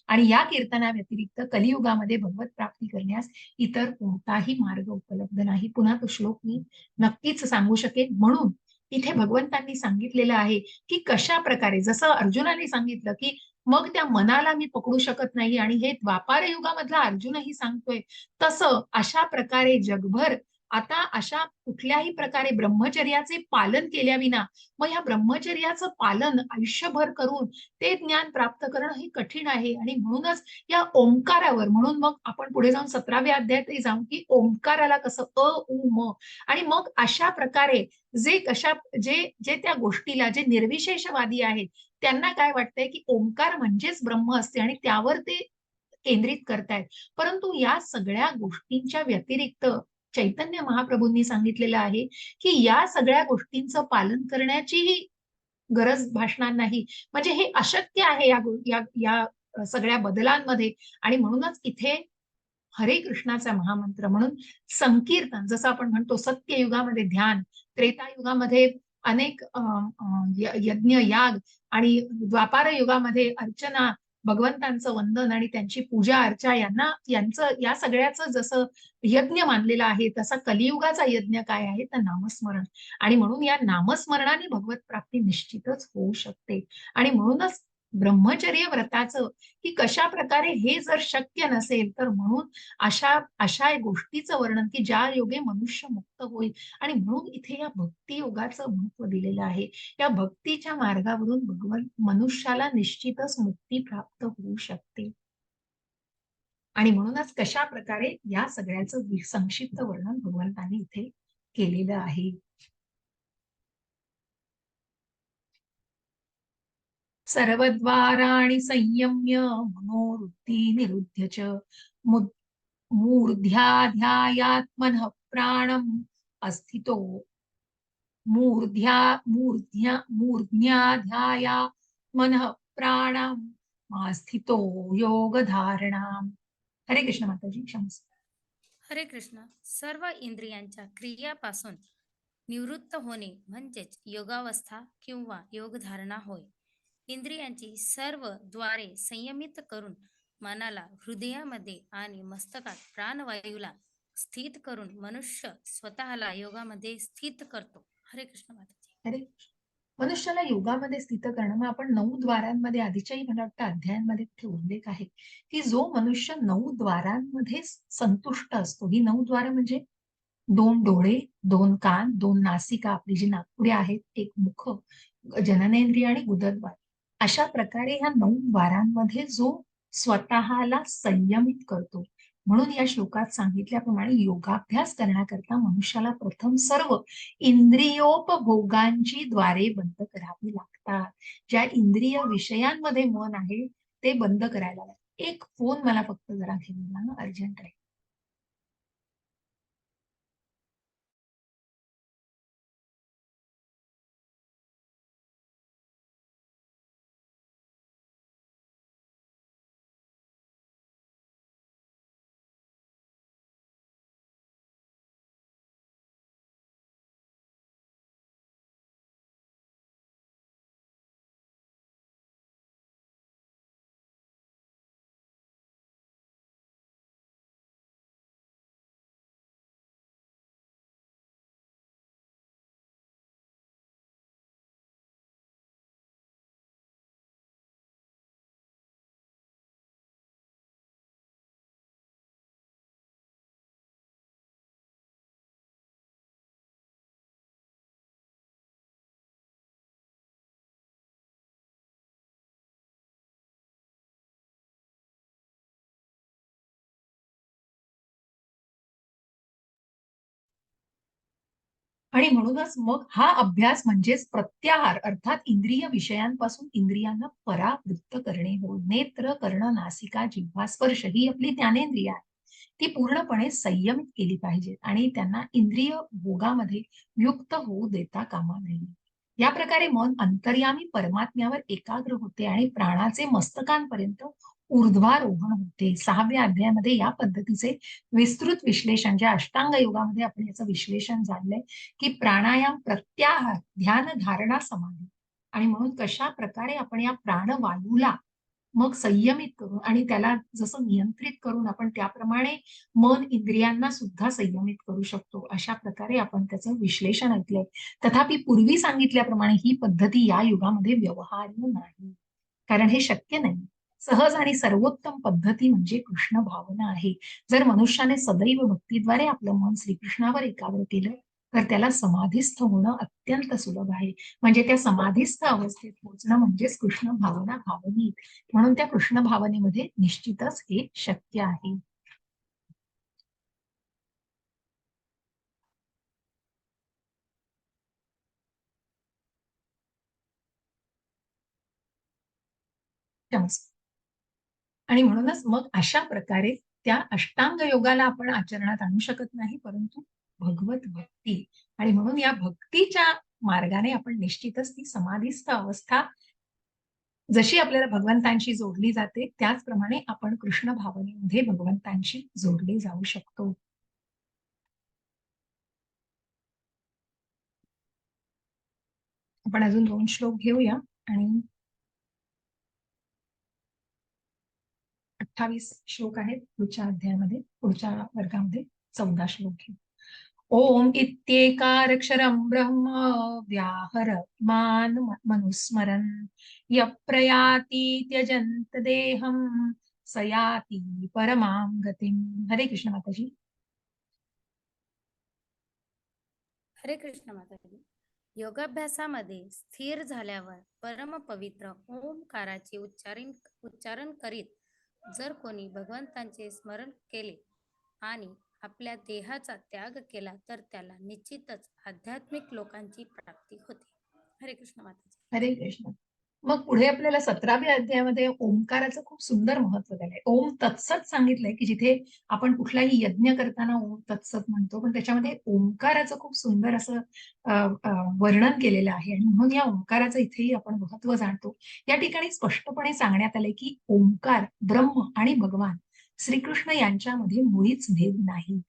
आणि या कीर्तना व्यतिरिक्त कलियुगामध्ये भगवत प्राप्ती करण्यास इतर कोणताही मार्ग उपलब्ध नाही. पुन्हा तो श्लोक मी नक्कीच सांगू शकेन. म्हणून इथे भगवंतांनी सांगितलेलं आहे की कशा प्रकारे, जसं अर्जुनाने सांगितलं की मग त्या मनाला मी पकडू शकत नाही आणि हे द्वापार युगामधला अर्जुनही सांगतोय तसं अशा प्रकारे जगभर आता अशा कुठल्याही प्रकारे ब्रह्मचर्याचे पालन केल्याविना मग ह्या ब्रह्मचर्याचं पालन आयुष्यभर करून ते ज्ञान प्राप्त करणं हे कठीण आहे. आणि म्हणूनच या ओंकारावर, म्हणून मग आपण पुढे जाऊन 17व्या अध्यायातही जाऊ की ओंकाराला कसं अ उ म आणि मग अशा प्रकारे जे त्या गोष्टीला जे निर्विशेषवादी आहेत त्यांना काय वाटतंय की ओंकार म्हणजेच ब्रह्म असते आणि त्यावर ते केंद्रित करतायत. परंतु या सगळ्या गोष्टींच्या व्यतिरिक्त चैतन्य महाप्रभूंनी सांगितलेलं आहे की या सगळ्या गोष्टींचं पालन करण्याचीही गरज भासणार नाही. म्हणजे हे अशक्य आहे या सगळ्या बदलांमध्ये. आणि म्हणूनच इथे हरे कृष्णाचा महामंत्र म्हणून संकीर्तन, जसं आपण म्हणतो सत्ययुगामध्ये ध्यान, त्रेतायुगामध्ये अनेक यज्ञ याग आणि द्वापार युगामध्ये अर्चना, भगवंतांचं वंदन आणि त्यांची पूजा अर्चा या सगळ्याचं जसं यज्ञ मानलेला आहे तसा कलियुगाचा यज्ञ काय आहे तर नामस्मरण. आणि म्हणून या नामस्मरणाने भगवत प्राप्ती निश्चितच होऊ शकते. आणि म्हणूनच ब्रह्मचर्य व्रताचं की कशा प्रकारे हे जर शक्य नसेल तर म्हणून अशा गोष्टीचं वर्णन की ज्या योगे मनुष्य मुक्त होईल. आणि म्हणून इथे या भक्ती योगाचं महत्व दिलेलं आहे. या भक्तीच्या मार्गावरून भगवान मनुष्याला निश्चितच मुक्ती प्राप्त होऊ शकते. आणि म्हणूनच कशा प्रकारे या सगळ्याचं संक्षिप्त वर्णन भगवंतांनी इथे केलेलं आहे. सर्वद्वाराणि संयम्य मनोवृत्ती निरुध्य च मूर्ध्याध्यायात्मनः प्राणम् अस्थितो मूर्ध्याध्यायात्मनः प्राणम् आस्थितो योगधारणाम्. हरे कृष्ण माताजी. क्षमस्व. हरे कृष्ण. सर्व इंद्रियांच्या क्रियापासून निवृत्त होणे म्हणजेच योगावस्था किंवा योगधारणा होय. इंद्रियांची सर्व द्वारे संयमित करून मनाला हृदयामध्ये आणि मस्तकात प्राणवायूला स्थित करून मनुष्य स्वतःला योगामध्ये स्थित करतो. हरे कृष्ण माताजी. हरे कृष्ण. मनुष्याला योगामध्ये स्थित करणं, मग आपण 9 द्वारांमध्ये आधीच्याही मला वाटतं अध्यायांमध्ये तिथे उल्लेख आहे की जो मनुष्य 9 द्वारांमध्ये संतुष्ट असतो. ही 9 द्वार म्हणजे 2 डोळे, 2 कान, 2 नासिका, आपली जी नाकपुडी आहेत, एक मुख, जननेंद्रिय आणि गुदद्वार. अशा प्रकारे ह्या 9 द्वारांमध्ये जो स्वतःला संयमित करतो. म्हणून या श्लोकात सांगितल्याप्रमाणे योगाभ्यास करण्याकरता मनुष्याला प्रथम सर्व इंद्रियोपभोगांची द्वारे बंद करावी लागतात. ज्या इंद्रिय विषयांमध्ये मन आहे ते बंद करायला लागतात. एक फोन मला फक्त जरा घेऊन अर्जंट आहे. आणि म्हणूनच मग हा अभ्यास म्हणजेच प्रत्याहार, अर्थात इंद्रिय विषयांपासून इंद्रियांना परावृत्त करणे होय. नेत्र, कर्ण, नासिका, जिव्हा, स्पर्श ही आपली ज्ञानेंद्रिय आहे. ती पूर्णपणे संयमित केली पाहिजे आणि त्यांना इंद्रिय भोगामध्ये युक्त होऊ देता कामा नये. या प्रकारे मन अंतर्यामी परमात्म्यावर एकाग्र होते आणि प्राणाचे मस्तकांपर्यंत ऊर्ध्वारोहण होते. 6व्या अध्यायामध्ये या पद्धतीचे विस्तृत विश्लेषण, ज्या अष्टांग योगामध्ये आपण याचं विश्लेषण जाणलंय की प्राणायाम, प्रत्याहार, ध्यान, धारणा, समाधी. आणि म्हणून कशा प्रकारे आपण या प्राणवायूला मग संयमित करून आणि त्याला जसं नियंत्रित करून आपण त्याप्रमाणे मन इंद्रियांना सुद्धा संयमित करू शकतो, अशा प्रकारे आपण त्याचं विश्लेषण ऐकलंय. तथापि पूर्वी सांगितल्याप्रमाणे ही पद्धती या युगामध्ये व्यवहार्य नाही, कारण हे शक्य नाही. सहज आणि सर्वोत्तम पद्धती म्हणजे कृष्ण भावना आहे. जर मनुष्याने सदैव भक्तीद्वारे आपलं मन श्रीकृष्णावर एकाग्र केलं तर त्याला समाधीस्थ होणं अत्यंत सुलभ आहे. म्हणजे त्या समाधीस्थ अवस्थेत पोहोचणं म्हणजेच कृष्ण भावना भावनी. म्हणून त्या कृष्ण भावनेमध्ये निश्चितच हे शक्य आहे. आणि म्हणूनच मग अशा प्रकारे त्या अष्टांग योगाला आपण आचरणात आणू शकत नाही, परंतु भगवत भक्ती. आणि म्हणून या भक्तीच्या मार्गाने आपण निश्चितच ती समाधीस्थ अवस्था जशी आपल्याला भगवंतांशी जोडली जाते त्याचप्रमाणे आपण कृष्ण भावनेमध्ये भगवंतांशी जोडले जाऊ शकतो. आपण अजून 2 श्लोक घेऊया आणि 28 श्लोक आहेत पुढच्या अध्यायामध्ये. पुढच्या वर्गामध्ये 14 श्लोक घेऊ. ओम इत्येकारक्षरं ब्रह्म व्याहरमान मनुस्मरन् यप्रयाति त्यजन्त देहं स याति परमां गतिम्. हरे कृष्ण माताजी. हरे कृष्ण माताजी. योगाभ्यासामध्ये स्थिर झाल्यावर परमपवित्र ओंकाराचे उच्चारण करीत जर कोणी भगवंतांचे स्मरण केले आणि आपल्या देहाचा त्याग केला तर त्याला निश्चितच आध्यात्मिक लोकांची प्राप्ती होते. हरे कृष्ण माताजी. हरे कृष्ण. मग पुढे आपल्याला 17व्या अध्यायामध्ये ओंकाराचं खूप सुंदर महत्व दिलंय. ओम तत्सत सांगितलंय, की जिथे आपण कुठलाही यज्ञ करताना ओम तत्सत म्हणतो, पण त्याच्यामध्ये ओंकाराचं खूप सुंदर असं अ, अ, वर्णन केलेलं आहे आणि म्हणून या ओंकाराचं इथेही आपण महत्व जाणतो. या ठिकाणी स्पष्टपणे सांगण्यात आलंय, की ओंकार, ब्रह्म आणि भगवान श्रीकृष्ण यांच्यामध्ये मुळीच भेद नाही.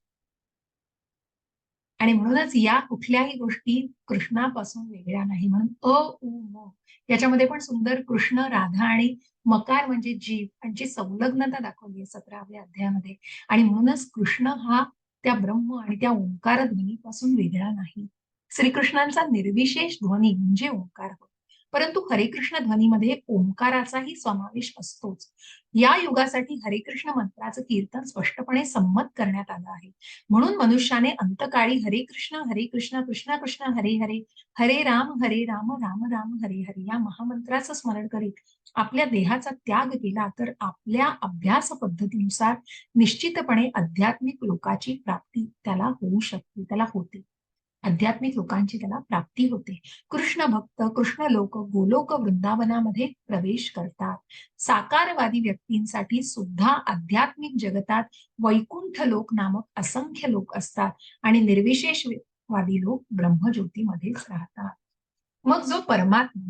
आणि म्हणूनच या कुठल्याही गोष्टी कृष्णापासून वेगळ्या नाही. म्हणून अ, उ, म याच्यामध्ये पण सुंदर कृष्ण, राधा आणि मकार म्हणजे जीव यांची संलग्नता दाखवली आहे 17व्या अध्यायामध्ये. आणि म्हणूनच कृष्ण हा त्या ब्रह्म आणि त्या ओंकार ध्वनीपासून वेगळा नाही. श्रीकृष्णांचा निर्विशेष ध्वनी म्हणजे ओंकार होय. परंतु हरेकृष्ण ध्वनीमध्ये ओंकाराचाही समावेश असतोच. या युगासाठी हरेकृष्ण मंत्राचं कीर्तन स्पष्टपणे संमत करण्यात आलं आहे. म्हणून मनुष्याने अंतकाळी हरे कृष्ण कृष्ण कृष्ण हरे हरे, हरे राम राम राम हरे हरे या महामंत्राचं स्मरण करीत आपल्या देहाचा त्याग केला तर आपल्या अभ्यास पद्धतीनुसार निश्चितपणे आध्यात्मिक लोकाची प्राप्ती त्याला होऊ शकते, त्याला होते. आध्यात्मिक लोकांची त्याला प्राप्ती होते. कृष्ण भक्त, कृष्ण लोक, गोलोक वृंदावनामध्ये प्रवेश करतात. साकारवादी व्यक्तींसाठी सुद्धा आध्यात्मिक जगतात वैकुंठ लोक नामक असंख्य लोक असतात आणि निर्विशेषवादी लोक ब्रह्मज्योतीमध्येच राहतात. मग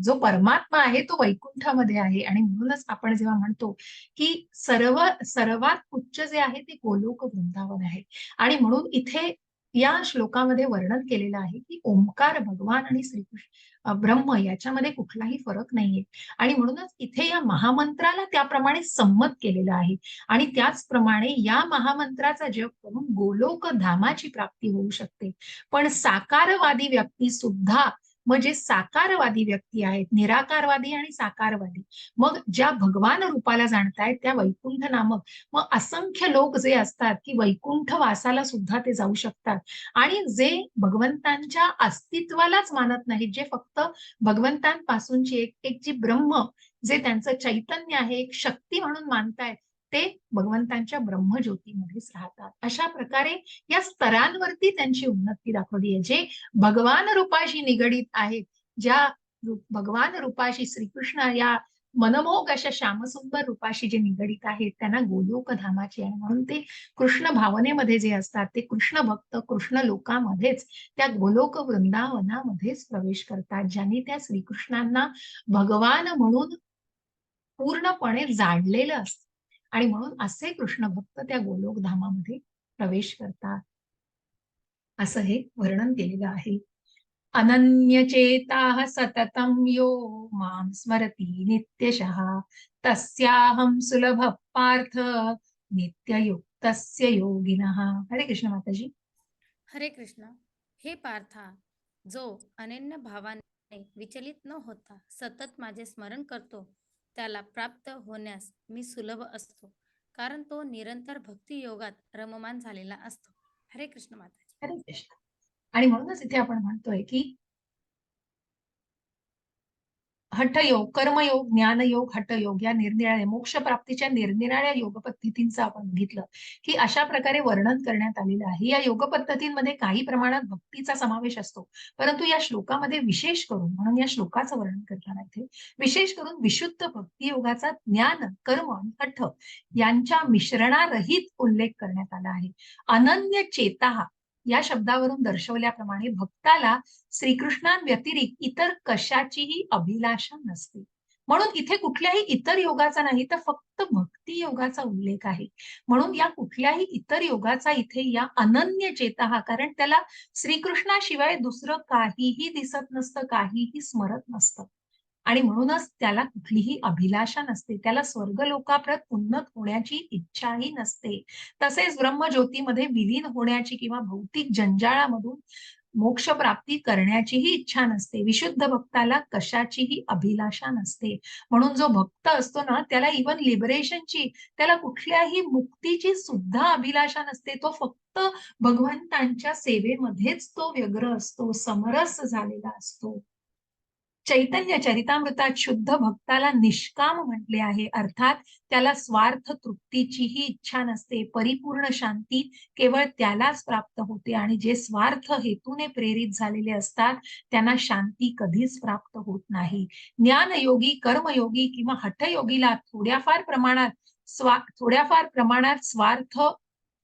जो परमात्मा आहे तो वैकुंठामध्ये आहे आणि म्हणूनच आपण जेव्हा म्हणतो की सर्वात उच्च जे आहे ते गोलोक वृंदावन आहे. आणि म्हणून इथे या श्लोकामध्ये वर्णन केलेलं आहे की ओंकार भगवान आणि श्रीकृष्ण ब्रह्म याच्यामध्ये कुठलाही फरक नाहीये. आणि म्हणूनच इथे या महामंत्राला त्याप्रमाणे संमत केलेलं आहे. आणि त्याचप्रमाणे या महामंत्राचा जप करून गोलोक धामाची प्राप्ती होऊ शकते. पण साकारवादी व्यक्ती सुद्धा म्हणजे साकारवादी व्यक्ती आहेत, निराकारवादी आणि साकारवादी. मग ज्या भगवान रूपाला जाणतायत त्या वैकुंठ नामक मग असंख्य लोक जे असतात की वैकुंठ वासाला सुद्धा ते जाऊ शकतात. आणि जे भगवंतांच्या अस्तित्वालाच मानत नाहीत, जे फक्त भगवंतांपासूनची एक एक जी ब्रह्म जे त्यांचं चैतन्य आहे, एक शक्ती म्हणून मानतायत, ते भगवंतांच्या ब्रह्मज्योतीमध्येच राहतात. अशा प्रकारे या स्तरांवरती त्यांची उन्नती दाखवली आहे. जे भगवान रूपाशी निगडीत आहेत, ज्या भगवान रूपाशी श्रीकृष्ण या मनमोहक अशा श्यामसुंदर रूपाशी जे निगडीत आहेत त्यांना गोलोक धामाची आहे. म्हणून ते कृष्ण भावनेमध्ये जे असतात ते कृष्ण भक्त कृष्ण लोकामध्येच त्या गोलोक वृंदावनामध्येच प्रवेश करतात, ज्यांनी त्या श्रीकृष्णांना भगवान म्हणून पूर्णपणे जाणलेलं असतं. आणि म्हणून असे कृष्ण भक्त त्या गोलोक धामामध्ये प्रवेश करतात, असं हे वर्णन केलेलं आहे. अनन्यचेताः सततं यो मां स्मरति नित्यशः तस्याहं सुलभः पार्थ नित्ययुक्तस्य योगिनः. हरे कृष्ण माताजी. हरे कृष्ण. हे पार्था, जो अनन्य भावाने विचलित न होता सतत माझे स्मरण करतो त्याला प्राप्त होण्यास मी सुलभ असतो, कारण तो निरंतर भक्ती योगात रममान झालेला असतो. हरे कृष्ण माताजी. हरे कृष्ण. आणि म्हणूनच इथे आपण म्हणतोय की हठयोग, कर्मयोग, ज्ञानयोग, हठयोग या निरनिराळ्या मोक्ष प्राप्तीच्या निरनिराळ्या योग पद्धतींचं आपण बघितलं की अशा प्रकारे वर्णन करण्यात आलेलं आहे. या योग पद्धतींमध्ये काही प्रमाणात भक्तीचा समावेश असतो, परंतु या श्लोकामध्ये विशेष करून म्हणून या श्लोकाचं वर्णन करताना इथे विशेष करून विशुद्ध भक्ती योगाचा ज्ञान, कर्म आणि हठ यांच्या मिश्रणारहित उल्लेख करण्यात आला आहे. अनन्य चेता या शब्दावरून दर्शवल्याप्रमाणे भक्ताला श्रीकृष्णांव्यतिरिक्त इतर कशाचीही अभिलाषा नसते. म्हणून इथे कुठल्याही इतर योगाचा नाही तर फक्त भक्ती योगाचा उल्लेख आहे. म्हणून या कुठल्याही इतर योगाचा इथे या अनन्य चेता कारण त्याला श्रीकृष्णाशिवाय दुसरं काहीही दिसत नसतं, काहीही स्मरत नसतं. आणि म्हणूनच त्याला कुठलीही अभिलाषा नसते, त्याला स्वर्गलोकाप्रत उन्नत होण्याची इच्छाही नसते. तसेच ब्रह्मज्योतीमध्ये विलीन होण्याची किंवा भौतिक जंजाळामधून मोक्ष प्राप्ती करण्याचीही इच्छा नसते. विशुद्ध भक्ताला कशाचीही अभिलाषा नसते. म्हणून जो भक्त असतो ना त्याला इवन लिबरेशनची, त्याला कुठल्याही मुक्तीची सुद्धा अभिलाषा नसते. तो फक्त भगवंतांच्या सेवेमध्येच तो व्यग्र असतो, समरस झालेला असतो. चैतन्य चरितामृतात शुद्ध भक्ताला निष्काम म्हटले आहे, अर्थात त्याला स्वार्थ तृप्तीचीही इच्छा नसते. परिपूर्ण शांती केवळ त्यालाच प्राप्त होते आणि जे स्वार्थ हेतूने प्रेरित झालेले असतात त्यांना शांती कधीच प्राप्त होत नाही. ज्ञानयोगी, कर्मयोगी किंवा हठयोगीला थोड्याफार प्रमाणात स्वार्थ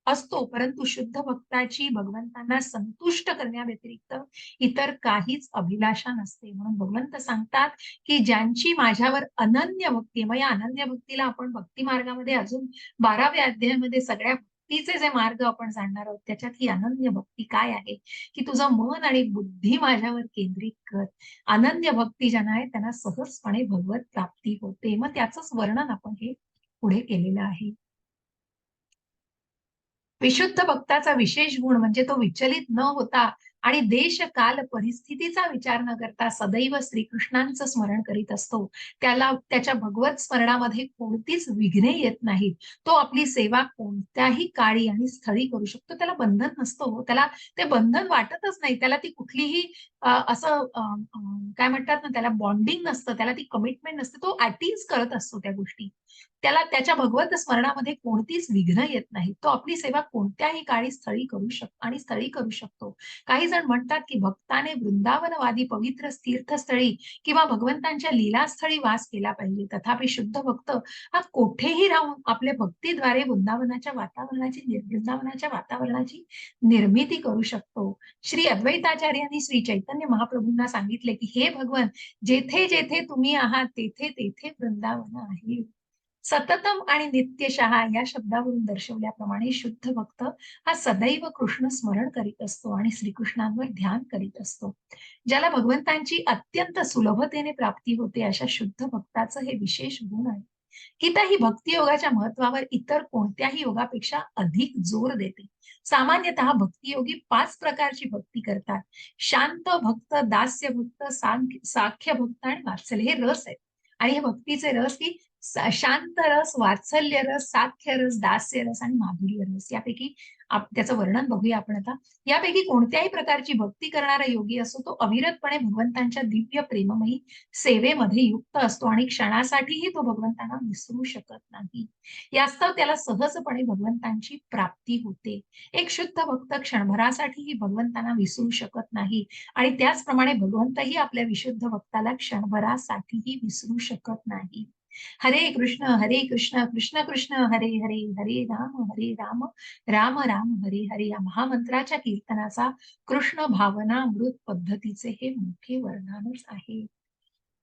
असतो, परंतु शुद्ध भक्ताची भगवंतांना संतुष्ट करण्याव्यतिरिक्त इतर काहीच अभिलाषा नसते. म्हणून भगवंत सांगतात की ज्यांची माझ्यावर अनन्य भक्ती, मग या अनन्य भक्तीला आपण भक्ती मार्गामध्ये अजून 12व्या अध्यायामध्ये सगळ्या भक्तीचे जे मार्ग आपण जाणणार आहोत त्याच्यात ही अनन्य भक्ती काय आहे, की तुझं मन आणि बुद्धी माझ्यावर केंद्रित कर. अनन्य भक्ती ज्यांना आहे त्यांना सहजपणे भगवत प्राप्ती होते. मग त्याचंच वर्णन आपण हे पुढे केलेलं आहे. विशुद्ध भक्ताचा विशेष गुण म्हणजे तो विचलित न होता आणि देश काल परिस्थितीचा विचार न करता सदैव श्रीकृष्णांचं स्मरण करीत असतो. त्याला त्याच्या भगवत स्मरणामध्ये कोणतीच विघ्ने येत नाहीत. तो आपली सेवा कोणत्याही काळी आणि स्थळी करू शकतो. त्याला बंधन नसतो हो. त्याला ते बंधन वाटतच नाही. त्याला ती कुठलीही असं काय म्हणतात ना, त्याला बॉन्डिंग नसतं, त्याला ती कमिटमेंट नसते. तो ऍट इज करत असतो त्या गोष्टी. त्याला त्याच्या भगवत स्मरणामध्ये कोणतीच विघ्न येत नाही. तो आपली सेवा कोणत्याही काळी स्थळी करू शकतो. काही जण म्हणतात की भक्ताने वृंदावनवादी पवित्र तीर्थस्थळी किंवा भगवंतांच्या लीलास्थळी वास केला पाहिजे. तथापि शुद्ध भक्त हा कोठेही राहून आपल्या भक्तीद्वारे वृंदावनाच्या वातावरणाची निर्मिती करू शकतो. श्री अद्वैताचार्यांनी श्री चैतन्य महाप्रभूंना सांगितले की हे भगवन, जेथे जेथे तुम्ही आहात तेथे तेथे वृंदावन आहे. सततम आणि नित्यशः या शब्दावरून दर्शवल्याप्रमाणे शुद्ध भक्त हा सदैव कृष्ण स्मरण करीत असतो आणि श्रीकृष्णांवर ध्यान करीत असतो. ज्याला भगवंतांची अत्यंत सुलभतेने प्राप्ती होते अशा शुद्ध भक्ताचं हे विशेष गुण आहे. गीता ही भक्ती योगाच्या महत्वावर इतर कोणत्याही योगापेक्षा अधिक जोर देते. सामान्यतः भक्तियोगी 5 प्रकारची भक्ती करतात. शांत भक्त, दास्य भक्त, साख्य भक्त आणि वात्सल्य हे रस आहेत. आणि हे भक्तीचे रस की शांत रस, वात्सल्य रस, साख्य रस, दास्य रस आणि माधुर्य रस यापैकी त्याचं वर्णन बघूया आपण आता. यापैकी कोणत्याही प्रकारची भक्ती करणारा योगी असो तो अविरतपणे भगवंतांच्या दिव्य प्रेममयी सेवेमध्ये युक्त असतो आणि क्षणासाठीही तो भगवंतांना विसरू शकत नाही. यास्तव त्याला सहजपणे भगवंतांची प्राप्ती होते. एक शुद्ध भक्त क्षणभरासाठीही भगवंतांना विसरू शकत नाही आणि त्याचप्रमाणे भगवंतही आपल्या विशुद्ध भक्ताला क्षणभरासाठीही विसरू शकत नाही. हरे कृष्ण कृष्ण कृष्ण हरे हरे, हरे राम राम राम हरे हरे या महामंत्राच्या कीर्तनाचा कृष्ण भावनामृत पद्धतीचे हे मोठे वर्णनच आहे.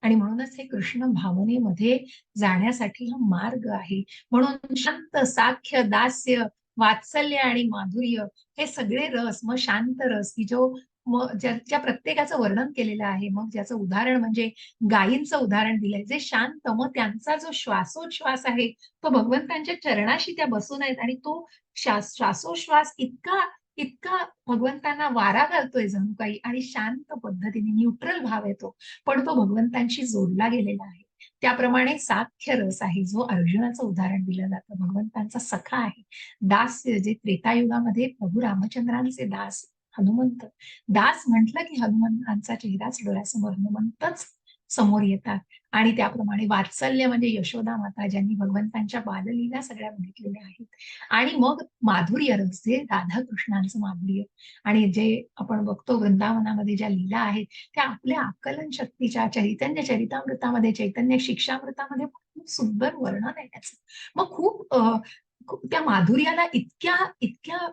आणि म्हणूनच हे कृष्ण भावनेमध्ये जाण्यासाठी हा मार्ग आहे. म्हणून शांत, साख्य, दास्य, वात्सल्य आणि माधुर्य हे सगळे रस, मग शांत रस की जो मग ज्या प्रत्येकाचं वर्णन केलेलं आहे. मग ज्याचं उदाहरण म्हणजे गायींचं उदाहरण दिलंय, जे शांत, मग त्यांचा जो श्वासोच्छ्वास आहे तो भगवंतांच्या चरणाशी त्या बसून आहेत आणि तो श्वासोश्वास इतका इतका भगवंतांना वारा घालतोय जणू काही आणि शांत पद्धतीने न्यूट्रल भाव येतो, पण तो भगवंतांशी जोडला गेलेला आहे. त्याप्रमाणे साख्य रस आहे जो अर्जुनाचं उदाहरण दिलं जातं, भगवंतांचा सखा आहे. दास्य जे त्रेतायुगामध्ये प्रभू रामचंद्रांचे दास हनुमंत, दास म्हटलं की हनुमंतांचा चेहराच डोळ्यासमोर, हनुमंतच समोर येतात. आणि त्याप्रमाणे वात्सल्य म्हणजे यशोदा माता ज्यांनी भगवंतांच्या बाललीला सगळ्या बघितलेल्या आहेत. आणि मग माधुर्य रस जे राधाकृष्णांचं माधुर्य आणि जे आपण बघतो वृंदावनामध्ये ज्या लीला आहेत त्या आपल्या आकलन शक्तीच्या चैतन्य चरितामृतामध्ये, चैतन्य शिक्षामृतामध्ये खूप सुंदर वर्णन आहे त्याचं. मग त्या माधुर्याला इतक्या इतक्या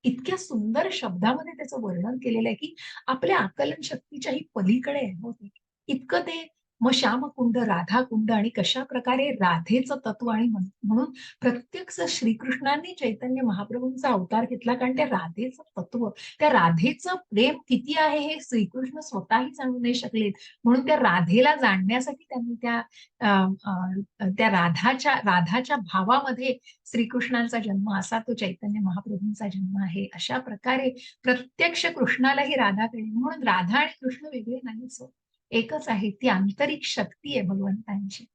इतक्या सुंदर शब्दामध्ये त्याचं वर्णन केलेलं आहे की आपल्या आकलन शक्तीच्याही पलीकडे आहे हो ते. इतकं ते मग श्यामकुंड, राधाकुंड आणि कशा प्रकारे राधेचं तत्व आणि म्हणून प्रत्यक्ष श्रीकृष्णांनी चैतन्य महाप्रभूंचा अवतार घेतला कारण त्या राधेचं तत्व, त्या राधेचं प्रेम किती आहे हे श्रीकृष्ण स्वतःही जाणू नाही शकलेत. म्हणून त्या राधेला जाणण्यासाठी त्यांनी त्या राधाच्या भावामध्ये श्रीकृष्णांचा जन्म असा तो चैतन्य महाप्रभूंचा जन्म आहे. अशा प्रकारे प्रत्यक्ष कृष्णालाही राधा कळली. म्हणून राधा आणि कृष्ण वेगळे नाहीच, एकच आहे. ती आंतरिक शक्ती आहे भगवंतांची.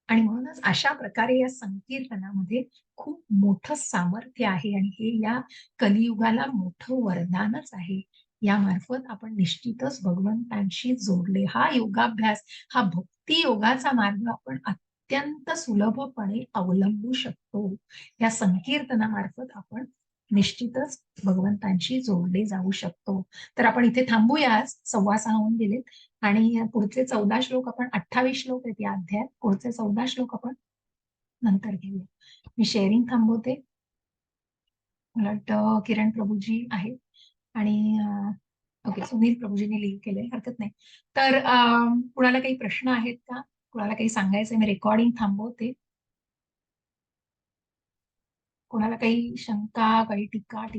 आणि म्हणूनच अशा प्रकारे या संकीर्तनामध्ये खूप मोठं सामर्थ्य आहे आणि हे या कलियुगाला मोठं वरदानच आहे. यामार्फत आपण निश्चितच भगवंतांशी जोडले. हा योगाभ्यास, हा भक्ती योगाचा मार्ग आपण अत्यंत सुलभपणे अवलंबू शकतो. या संकीर्तनामार्फत आपण निश्चितच भगवंतांशी जोडले जाऊ शकतो. तर आपण इथे थांबूया आज. 6:15 होऊन गेलेत आणि पुढचे 14 श्लोक आपण 28 श्लोक आहेत या अध्यायात. पुढचे 14 श्लोक आपण नंतर घेऊया. मी शेअरिंग थांबवते. मला वाटतं किरण प्रभूजी आहेत आणि ओके सुनील प्रभूजींनी लिंक केलंय, हरकत नाही. तर कुणाला काही प्रश्न आहेत का? कुणाला काही सांगायचंय? मी रेकॉर्डिंग थांबवते. कोणाला काही शंका, काही टीका